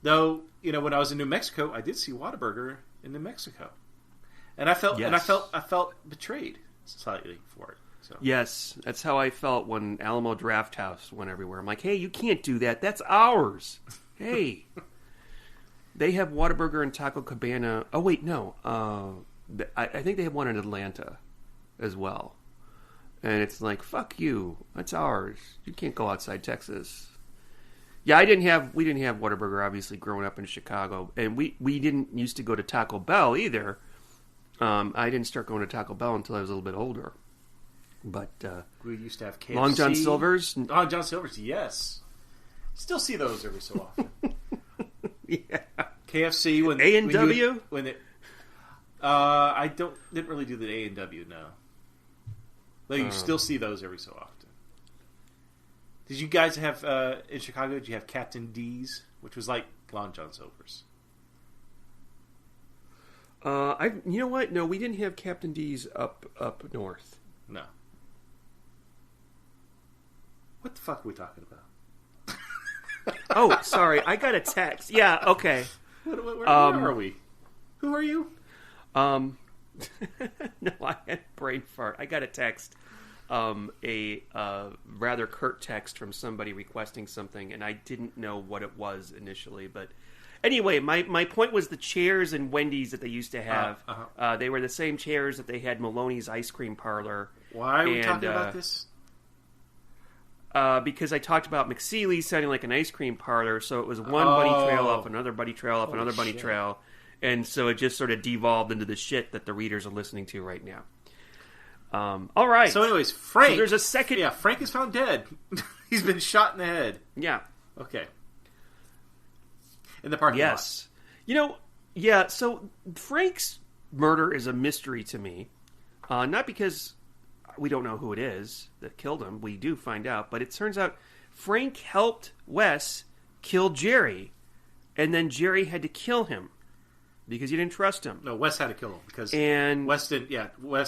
Though, when I was in New Mexico, I did see Whataburger in New Mexico, and I felt betrayed slightly for it. So. Yes, that's how I felt when Alamo Drafthouse went everywhere. I'm like, hey, you can't do that. That's ours. Hey, they have Whataburger and Taco Cabana. Oh wait, no. I think they have one in Atlanta as well. And it's like, fuck you. That's ours. You can't go outside Texas. Yeah, we didn't have Whataburger, obviously, growing up in Chicago. And we didn't used to go to Taco Bell either. I didn't start going to Taco Bell until I was a little bit older. But we used to have KFC. Long John Silver's. Long John Silver's, yes. Still see those every so often. Yeah. KFC when A&W? When it didn't really do the A&W, no. But you still see those every so often. Did you guys have in Chicago? Did you have Captain D's, which was like Long John Silver's? You know what? No, we didn't have Captain D's up north. No. What the fuck are we talking about? Oh, sorry. I got a text. Yeah, okay. Where are we? Who are you? No, I had brain fart. I got a text. A rather curt text from somebody requesting something, and I didn't know what it was initially. But anyway, my point was the chairs in Wendy's that they used to have. They were the same chairs that they had Maloney's Ice Cream Parlor. Why are we talking about this? Because I talked about McSeely's sounding like an ice cream parlor, so it was one bunny trail off another bunny trail off another bunny trail, and so it just sort of devolved into the shit that the readers are listening to right now. All right. So, anyways, Frank. So there's a second. Yeah, Frank is found dead. He's been shot in the head. Yeah. Okay. In the parking lot. Yes. You know, yeah. So Frank's murder is a mystery to me, not because we don't know who it is that killed him. We do find out, but it turns out Frank helped Wes kill Jerry, and then Jerry had to kill him because he didn't trust him. No, Wes had to kill him because Wes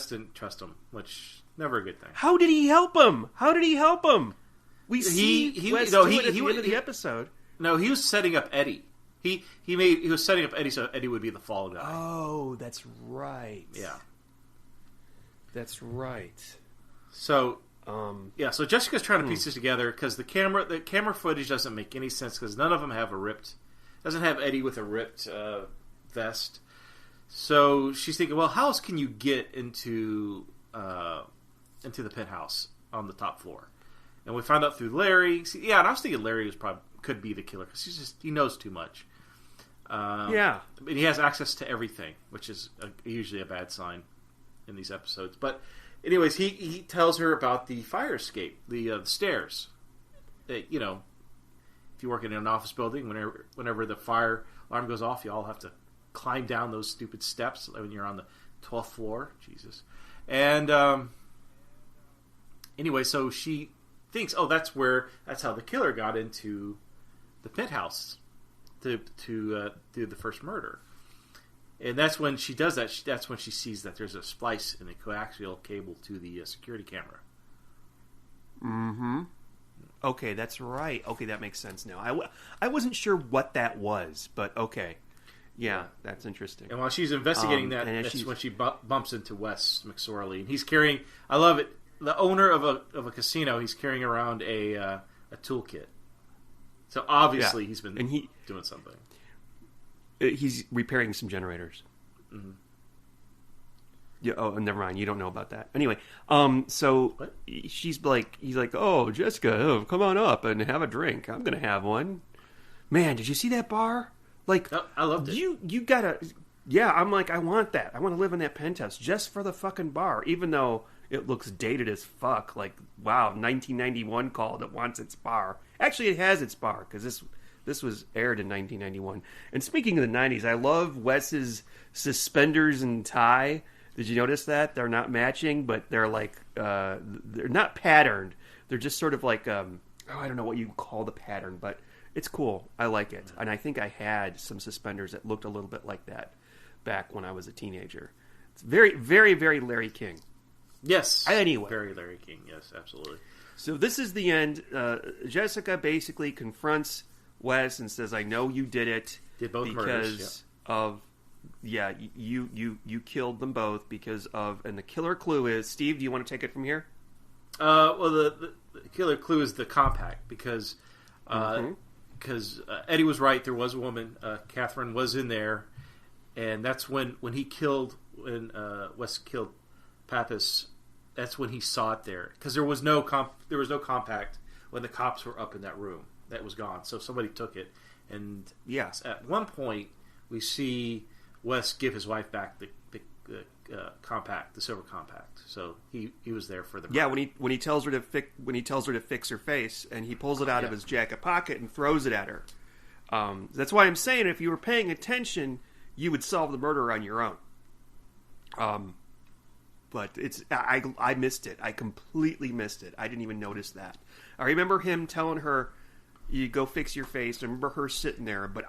didn't trust him, which never a good thing. How did he help him? We see Wes do it at the end of the episode. No, he was setting up Eddie. He was setting up Eddie so Eddie would be the fall guy. Oh, that's right. Yeah. That's right. So, so Jessica's trying to piece this together because the camera footage doesn't make any sense because none of them doesn't have Eddie with a ripped vest. So she's thinking, well, how else can you get into the penthouse on the top floor? And we found out through Larry. And I was thinking Larry could be the killer because he knows too much. Yeah, and he has access to everything, which is usually a bad sign in these episodes. But anyways, he tells her about the fire escape, the stairs. That, you know, if you work in an office building, whenever the fire alarm goes off, you all have to climb down those stupid steps when you're on the 12th floor. Jesus. And anyway, so she thinks, that's how the killer got into the penthouse to do the first murder. And that's when she does that. That's when she sees that there's a splice in the coaxial cable to the security camera. Mm-hmm. Okay, that's right. Okay, that makes sense now. I wasn't sure what that was, but okay. Yeah, that's interesting. And while she's investigating that's when she bumps into Wes McSorley. And he's carrying, I love it, the owner of a casino, he's carrying around a toolkit. So obviously he's been doing something. He's repairing some generators. Mm-hmm. Yeah. Oh, never mind. You don't know about that. Anyway, so what? He's like, oh, Jessica, come on up and have a drink. I'm gonna have one. Man, did you see that bar? Like, I loved it. You gotta. Yeah, I'm like, I want that. I want to live in that penthouse just for the fucking bar, even though it looks dated as fuck. Like, wow, 1991 call that wants its bar. Actually, it has its bar because this was aired in 1991. And speaking of the 90s, I love Wes's suspenders and tie. Did you notice that? They're not matching, but they're like, they're not patterned. They're just sort of like, I don't know what you call the pattern, but it's cool. I like it. And I think I had some suspenders that looked a little bit like that back when I was a teenager. It's very, very, very Larry King. Yes. Anyway. Very Larry King. Yes, absolutely. So this is the end. Jessica basically confronts Wes and says, I know you did it. Did both because murders, of you killed them both because of, and the killer clue is, Steve, do you want to take it from here? Well, the killer clue is the compact because Eddie was right. There was a woman. Catherine was in there, and that's when Wes killed Pappas. That's when he saw it there because there was no compact when the cops were up in that room. that was gone. So somebody took it, and yes, at one point we see Wes give his wife back the compact, the silver compact. So he was there for the when he tells her to fix her face, and he pulls it out of his jacket pocket and throws it at her. That's why I'm saying if you were paying attention, you would solve the murder on your own. But I missed it. I completely missed it. I didn't even notice that. I remember him telling her, "You go fix your face." I remember her sitting there, but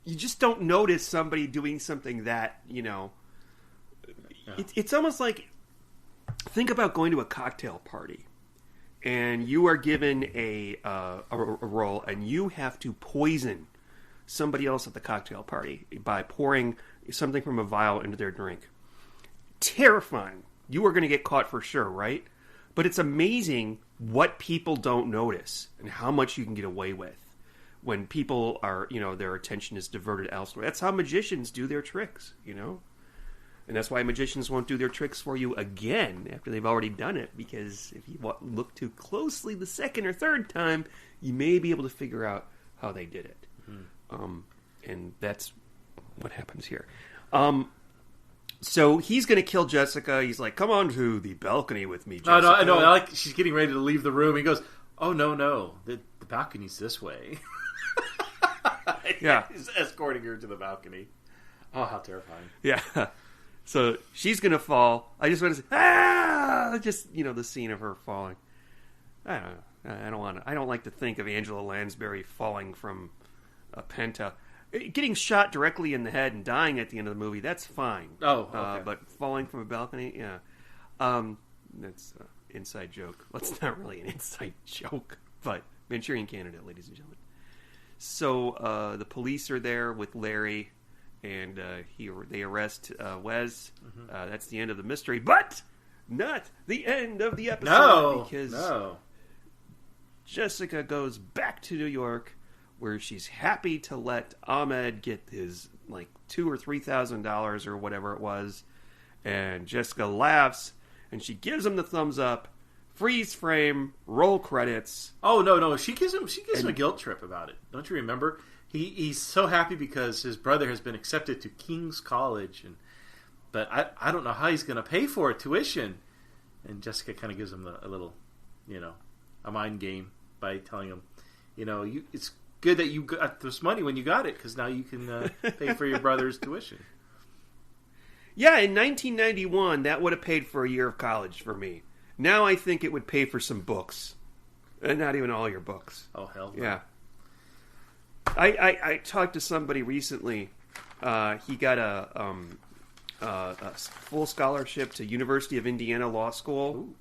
you just don't notice somebody doing something that, Yeah. It's almost like, think about going to a cocktail party, and you are given a role, and you have to poison somebody else at the cocktail party by pouring something from a vial into their drink. Terrifying. You are going to get caught for sure, right? But it's amazing what people don't notice and how much you can get away with when people are, their attention is diverted elsewhere. That's how magicians do their tricks, And that's why magicians won't do their tricks for you again after they've already done it, because if you look too closely the second or third time, you may be able to figure out how they did it. Mm-hmm. And that's what happens here. So he's going to kill Jessica. He's like, "Come on to the balcony with me, Jessica." No, I like she's getting ready to leave the room. He goes, "Oh, no. The balcony's this way." Yeah. He's escorting her to the balcony. Oh, how terrifying. Yeah. So she's going to fall. I just want to say, "Ah!" Just, the scene of her falling. I don't know. I don't like to think of Angela Lansbury falling from a penta. Getting shot directly in the head and dying at the end of the movie, that's fine. Oh, okay. But falling from a balcony, yeah. That's an inside joke. Well, it's not really an inside joke, but Manchurian Candidate, ladies and gentlemen. So the police are there with Larry, and they arrest Wes. Mm-hmm. That's the end of the mystery, but not the end of the episode. Because Jessica goes back to New York, where she's happy to let Ahmed get his $2,000 or $3,000 or whatever it was, and Jessica laughs and she gives him the thumbs up. Freeze frame, roll credits. Oh no! She gives him a guilt trip about it. Don't you remember? He's so happy because his brother has been accepted to King's College, but I don't know how he's going to pay for it, tuition. And Jessica kind of gives him a little, a mind game by telling him, it's good that you got this money when you got it, because now you can pay for your brother's tuition. Yeah, in 1991, that would have paid for a year of college for me. Now I think it would pay for some books. And not even all your books. Oh, hell no. Yeah. I talked to somebody recently. He got a full scholarship to University of Indiana Law School. Ooh.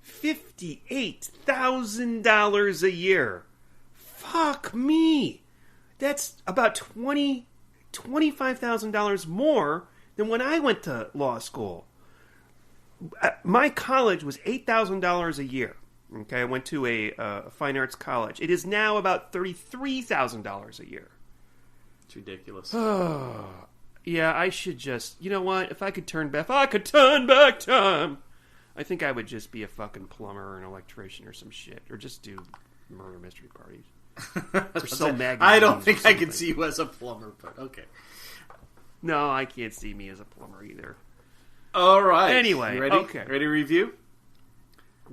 $58,000 a year. Fuck me. That's about $25,000 more than when I went to law school. My college was $8,000 a year. Okay, I went to a fine arts college. It is now about $33,000 a year. It's ridiculous. Yeah, I should just... You know what? If I could turn back time, I think I would just be a fucking plumber or an electrician or some shit. Or just do murder mystery parties. Or sell magazines. I don't think I can see you as a plumber, but okay. No, I can't see me as a plumber either. All right. Anyway, you ready? Okay. Ready to review?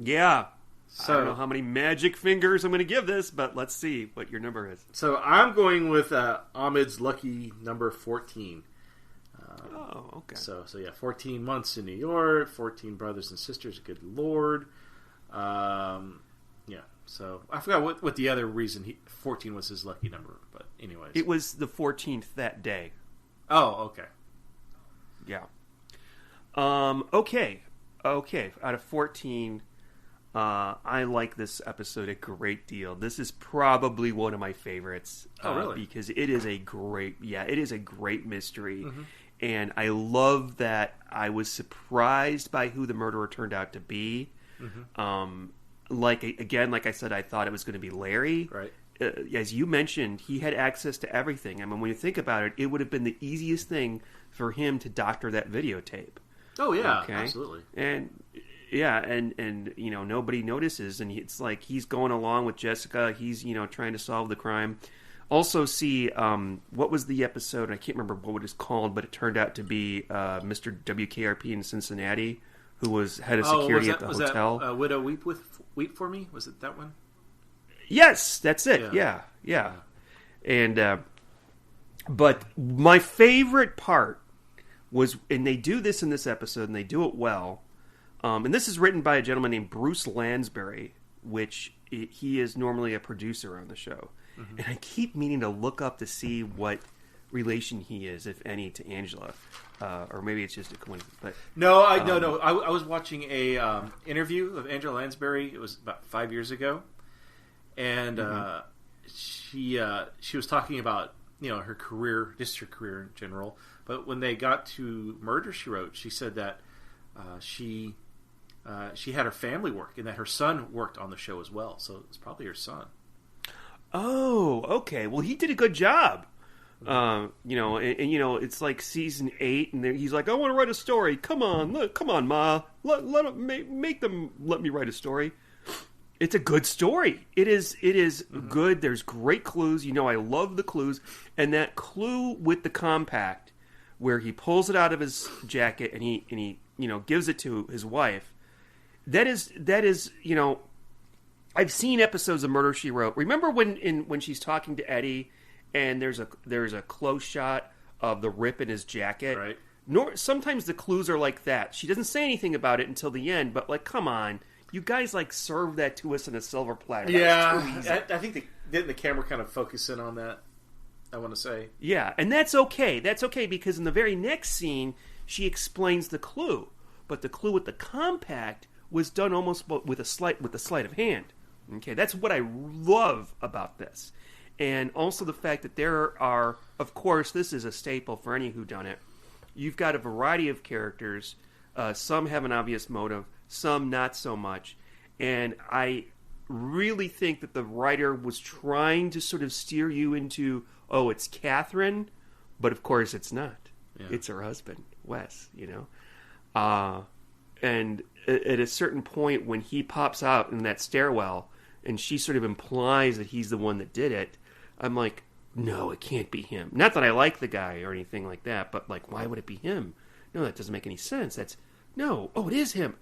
Yeah. So, I don't know how many magic fingers I'm going to give this, but let's see what your number is. So I'm going with Ahmed's lucky number 14. Okay. So yeah, 14 months in New York, 14 brothers and sisters. Good Lord. Yeah. So I forgot what the other reason 14 was his lucky number, but anyways, it was the 14th that day. Oh, okay. Yeah. Okay. Out of 14, I like this episode a great deal. This is probably one of my favorites. Oh, really? Because it is a great mystery. Mm-hmm. And I love that I was surprised by who the murderer turned out to be. Mm-hmm. Like I said, I thought it was going to be Larry. Right. As you mentioned, he had access to everything. I mean, when you think about it, it would have been the easiest thing for him to doctor that videotape. Oh, yeah, okay? Absolutely. And Yeah, and nobody notices, and it's like he's going along with Jessica. He's trying to solve the crime. Also, see what was the episode? I can't remember what it was called, but it turned out to be Mr. WKRP in Cincinnati, who was head of security at the hotel. That, Widow Weep for Me? Was it that one? Yes, that's it. Yeah. And but my favorite part was, and they do this in this episode, and they do it well. And this is written by a gentleman named Bruce Lansbury, which he is normally a producer on the show. Mm-hmm. And I keep meaning to look up to see what relation he is, if any, to Angela, or maybe it's just a coincidence. But no. I was watching a interview of Angela Lansbury. It was about 5 years ago, and she was talking about her career, just her career in general. But when they got to Murder, She Wrote, she said that she had her family work, and that her son worked on the show as well. So it's probably her son. Oh, okay. Well, he did a good job. It's like season 8, and he's like, "I want to write a story. Come on, Ma, let me write a story." It's a good story. It is good. There's great clues. I love the clues, and that clue with the compact, where he pulls it out of his jacket and he gives it to his wife. That is. I've seen episodes of Murder, She Wrote. Remember when she's talking to Eddie, and there's a close shot of the rip in his jacket. Right. Sometimes the clues are like that. She doesn't say anything about it until the end, but come on, you guys serve that to us in a silver platter. Yeah, I think the camera kind of focus in on that. I want to say. Yeah, and that's okay. That's okay because in the very next scene, she explains the clue, but the clue with the compact was done almost with a sleight of hand. Okay, that's what I love about this. And also the fact that there are, of course, this is a staple for any whodunit. You've got a variety of characters. Some have an obvious motive, some not so much. And I really think that the writer was trying to sort of steer you into, oh, it's Catherine, but of course it's not. Yeah. It's her husband, Wes, and at a certain point when he pops out in that stairwell and she sort of implies that he's the one that did it, I'm like, no, it can't be him. Not that I like the guy or anything like that, but why would it be him? No, that doesn't make any sense. It is him.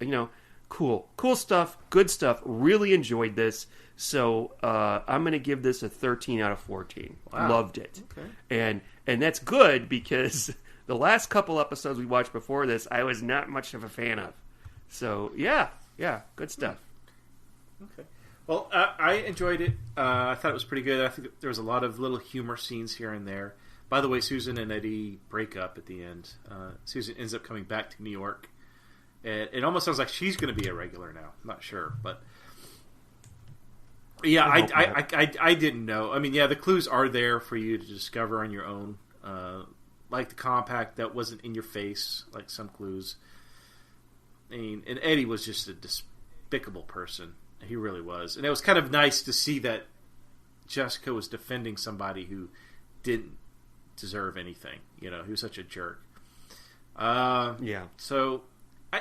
Cool stuff, good stuff. Really enjoyed this. So I'm going to give this a 13 out of 14. Wow. Loved it. Okay. And that's good because the last couple episodes we watched before this, I was not much of a fan of. So, yeah, good stuff. Okay. Well, I enjoyed it. I thought it was pretty good. I think there was a lot of little humor scenes here and there. By the way, Susan and Eddie break up at the end. Susan ends up coming back to New York. It almost sounds like she's going to be a regular now. I'm not sure, but... Yeah, I didn't know. I mean, yeah, the clues are there for you to discover on your own. Like the compact that wasn't in your face, like some clues. I mean, and Eddie was just a despicable person. He really was. And it was kind of nice to see that Jessica was defending somebody who didn't deserve anything. He was such a jerk. Yeah. So,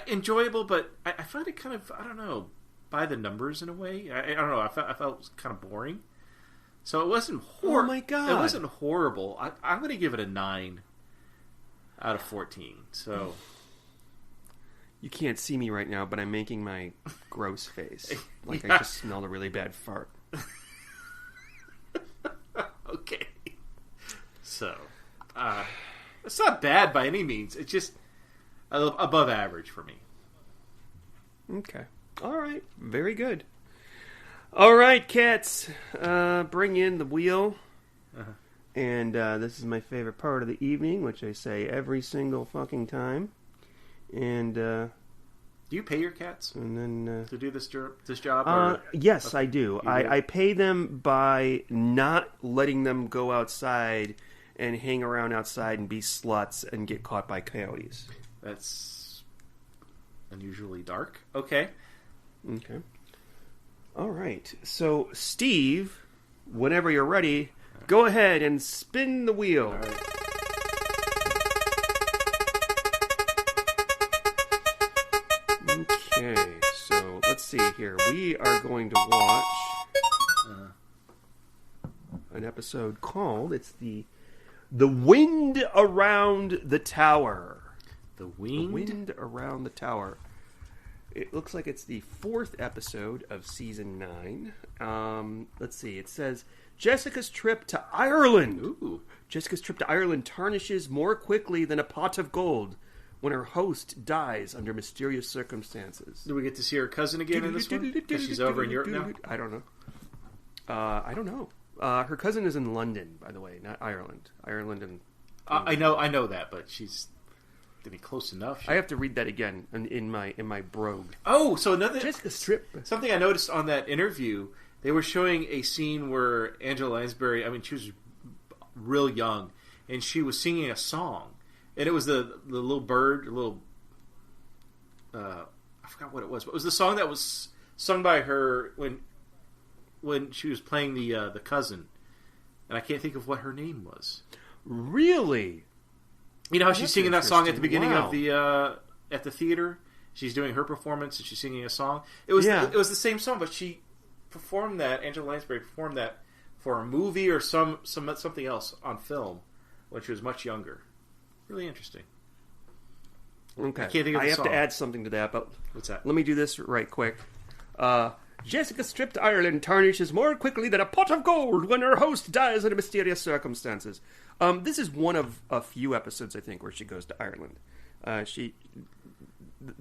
enjoyable, but I found it kind of, I don't know, by the numbers in a way. I don't know. I felt it was kind of boring. So it wasn't horrible. Oh my God. It wasn't horrible. I'm going to give it a 9 out of 14. So... You can't see me right now, but I'm making my gross face. I just smelled a really bad fart. Okay. So, it's not bad by any means. It's just above average for me. Okay. All right. Very good. All right, cats. Bring in the wheel. Uh-huh. And this is my favorite part of the evening, which I say every single fucking time. And do you pay your cats and then to do this job? Yes, I do. I pay them by not letting them go outside and hang around outside and be sluts and get caught by coyotes. That's unusually dark. Okay. All right. So, Steve, whenever you're ready, go ahead and spin the wheel. All right. Okay. let's see here. We are going to watch an episode called, it's the Wind Around the Tower. The Wind Around the Tower. It looks like it's the 4th episode of Season 9. Let's see. It says, Jessica's trip to Ireland. Ooh. Jessica's trip to Ireland tarnishes more quickly than a pot of gold when her host dies under mysterious circumstances. Do we get to see her cousin again in this one? Because she's over in Europe now? I don't know. Her cousin is in London, by the way, not Ireland. Ireland and... I know that, but she's... getting close enough. I have to read that again in my brogue. Oh, so another Jessica's trip. Something I noticed on that interview, they were showing a scene where Angela Lansbury, she was real young, and she was singing a song, and it was the little bird, I forgot what it was, but it was the song that was sung by her when she was playing the cousin, and I can't think of what her name was. Really? You know how she's singing that song at the beginning of the at the theater? She's doing her performance and she's singing a song. It was the same song, but she performed that. Angela Lansbury performed that for a movie or something else on film when she was much younger. Really interesting. Okay, I can't think of the song. To add something to that, but what's that? Let me do this right quick. Jessica's trip to Ireland tarnishes more quickly than a pot of gold when her host dies under mysterious circumstances. This is one of a few episodes, I think, where she goes to Ireland. The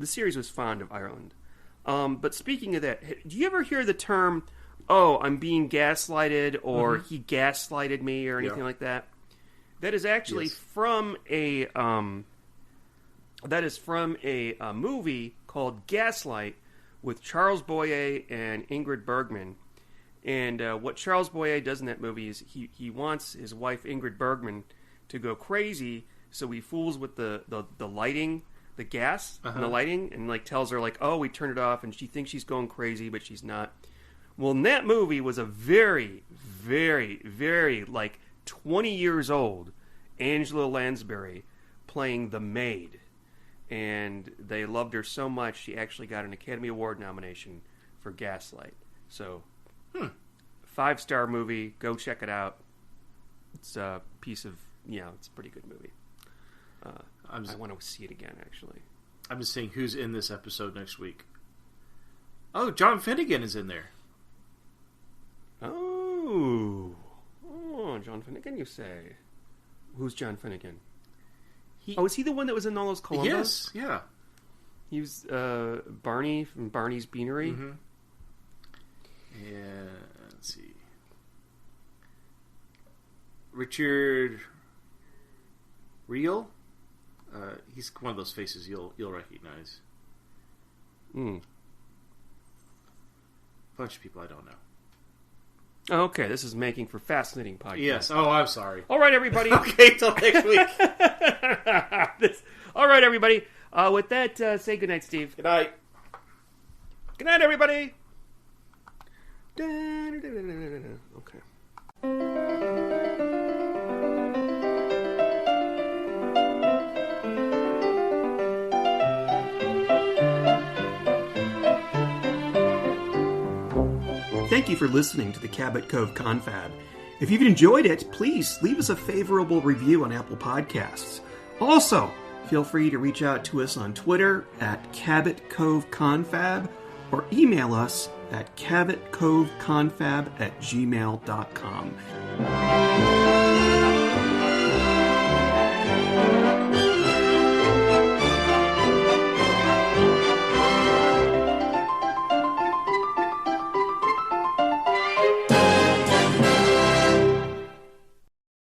series was fond of Ireland. But speaking of that, do you ever hear the term, I'm being gaslighted, or he gaslighted me, or anything like that? That is actually from a movie called Gaslight with Charles Boyer and Ingrid Bergman. And what Charles Boyer does in that movie is he wants his wife Ingrid Bergman to go crazy, so he fools with the lighting, the gas and the lighting, and tells her we turned it off, and she thinks she's going crazy, but she's not. Well, in that movie was a very, very, very 20 years old Angela Lansbury playing the maid, and they loved her so much she actually got an Academy Award nomination for Gaslight. So. 5-star movie. Go check it out. It's a piece of... it's a pretty good movie. I want to see it again, actually. I'm just saying who's in this episode next week. Oh, John Finnegan is in there. Oh, John Finnegan, you say? Who's John Finnegan? Is he the one that was in all those Columbos? Yes, yeah. He was Barney from Barney's Beanery. Mm-hmm. Yeah, let's see. Richard Reel? He's one of those faces you'll recognize. A bunch of people I don't know. Okay, this is making for fascinating podcast. Yes. Oh, I'm sorry. All right, everybody. Okay, till next week. All right, everybody. With that, say goodnight, Steve. Good night. Good night, everybody. Okay. Thank you for listening to the Cabot Cove Confab. If you've enjoyed it, please leave us a favorable review on Apple Podcasts. Also, feel free to reach out to us on Twitter at Cabot Cove Confab or email us at cabotcoveconfab@gmail.com.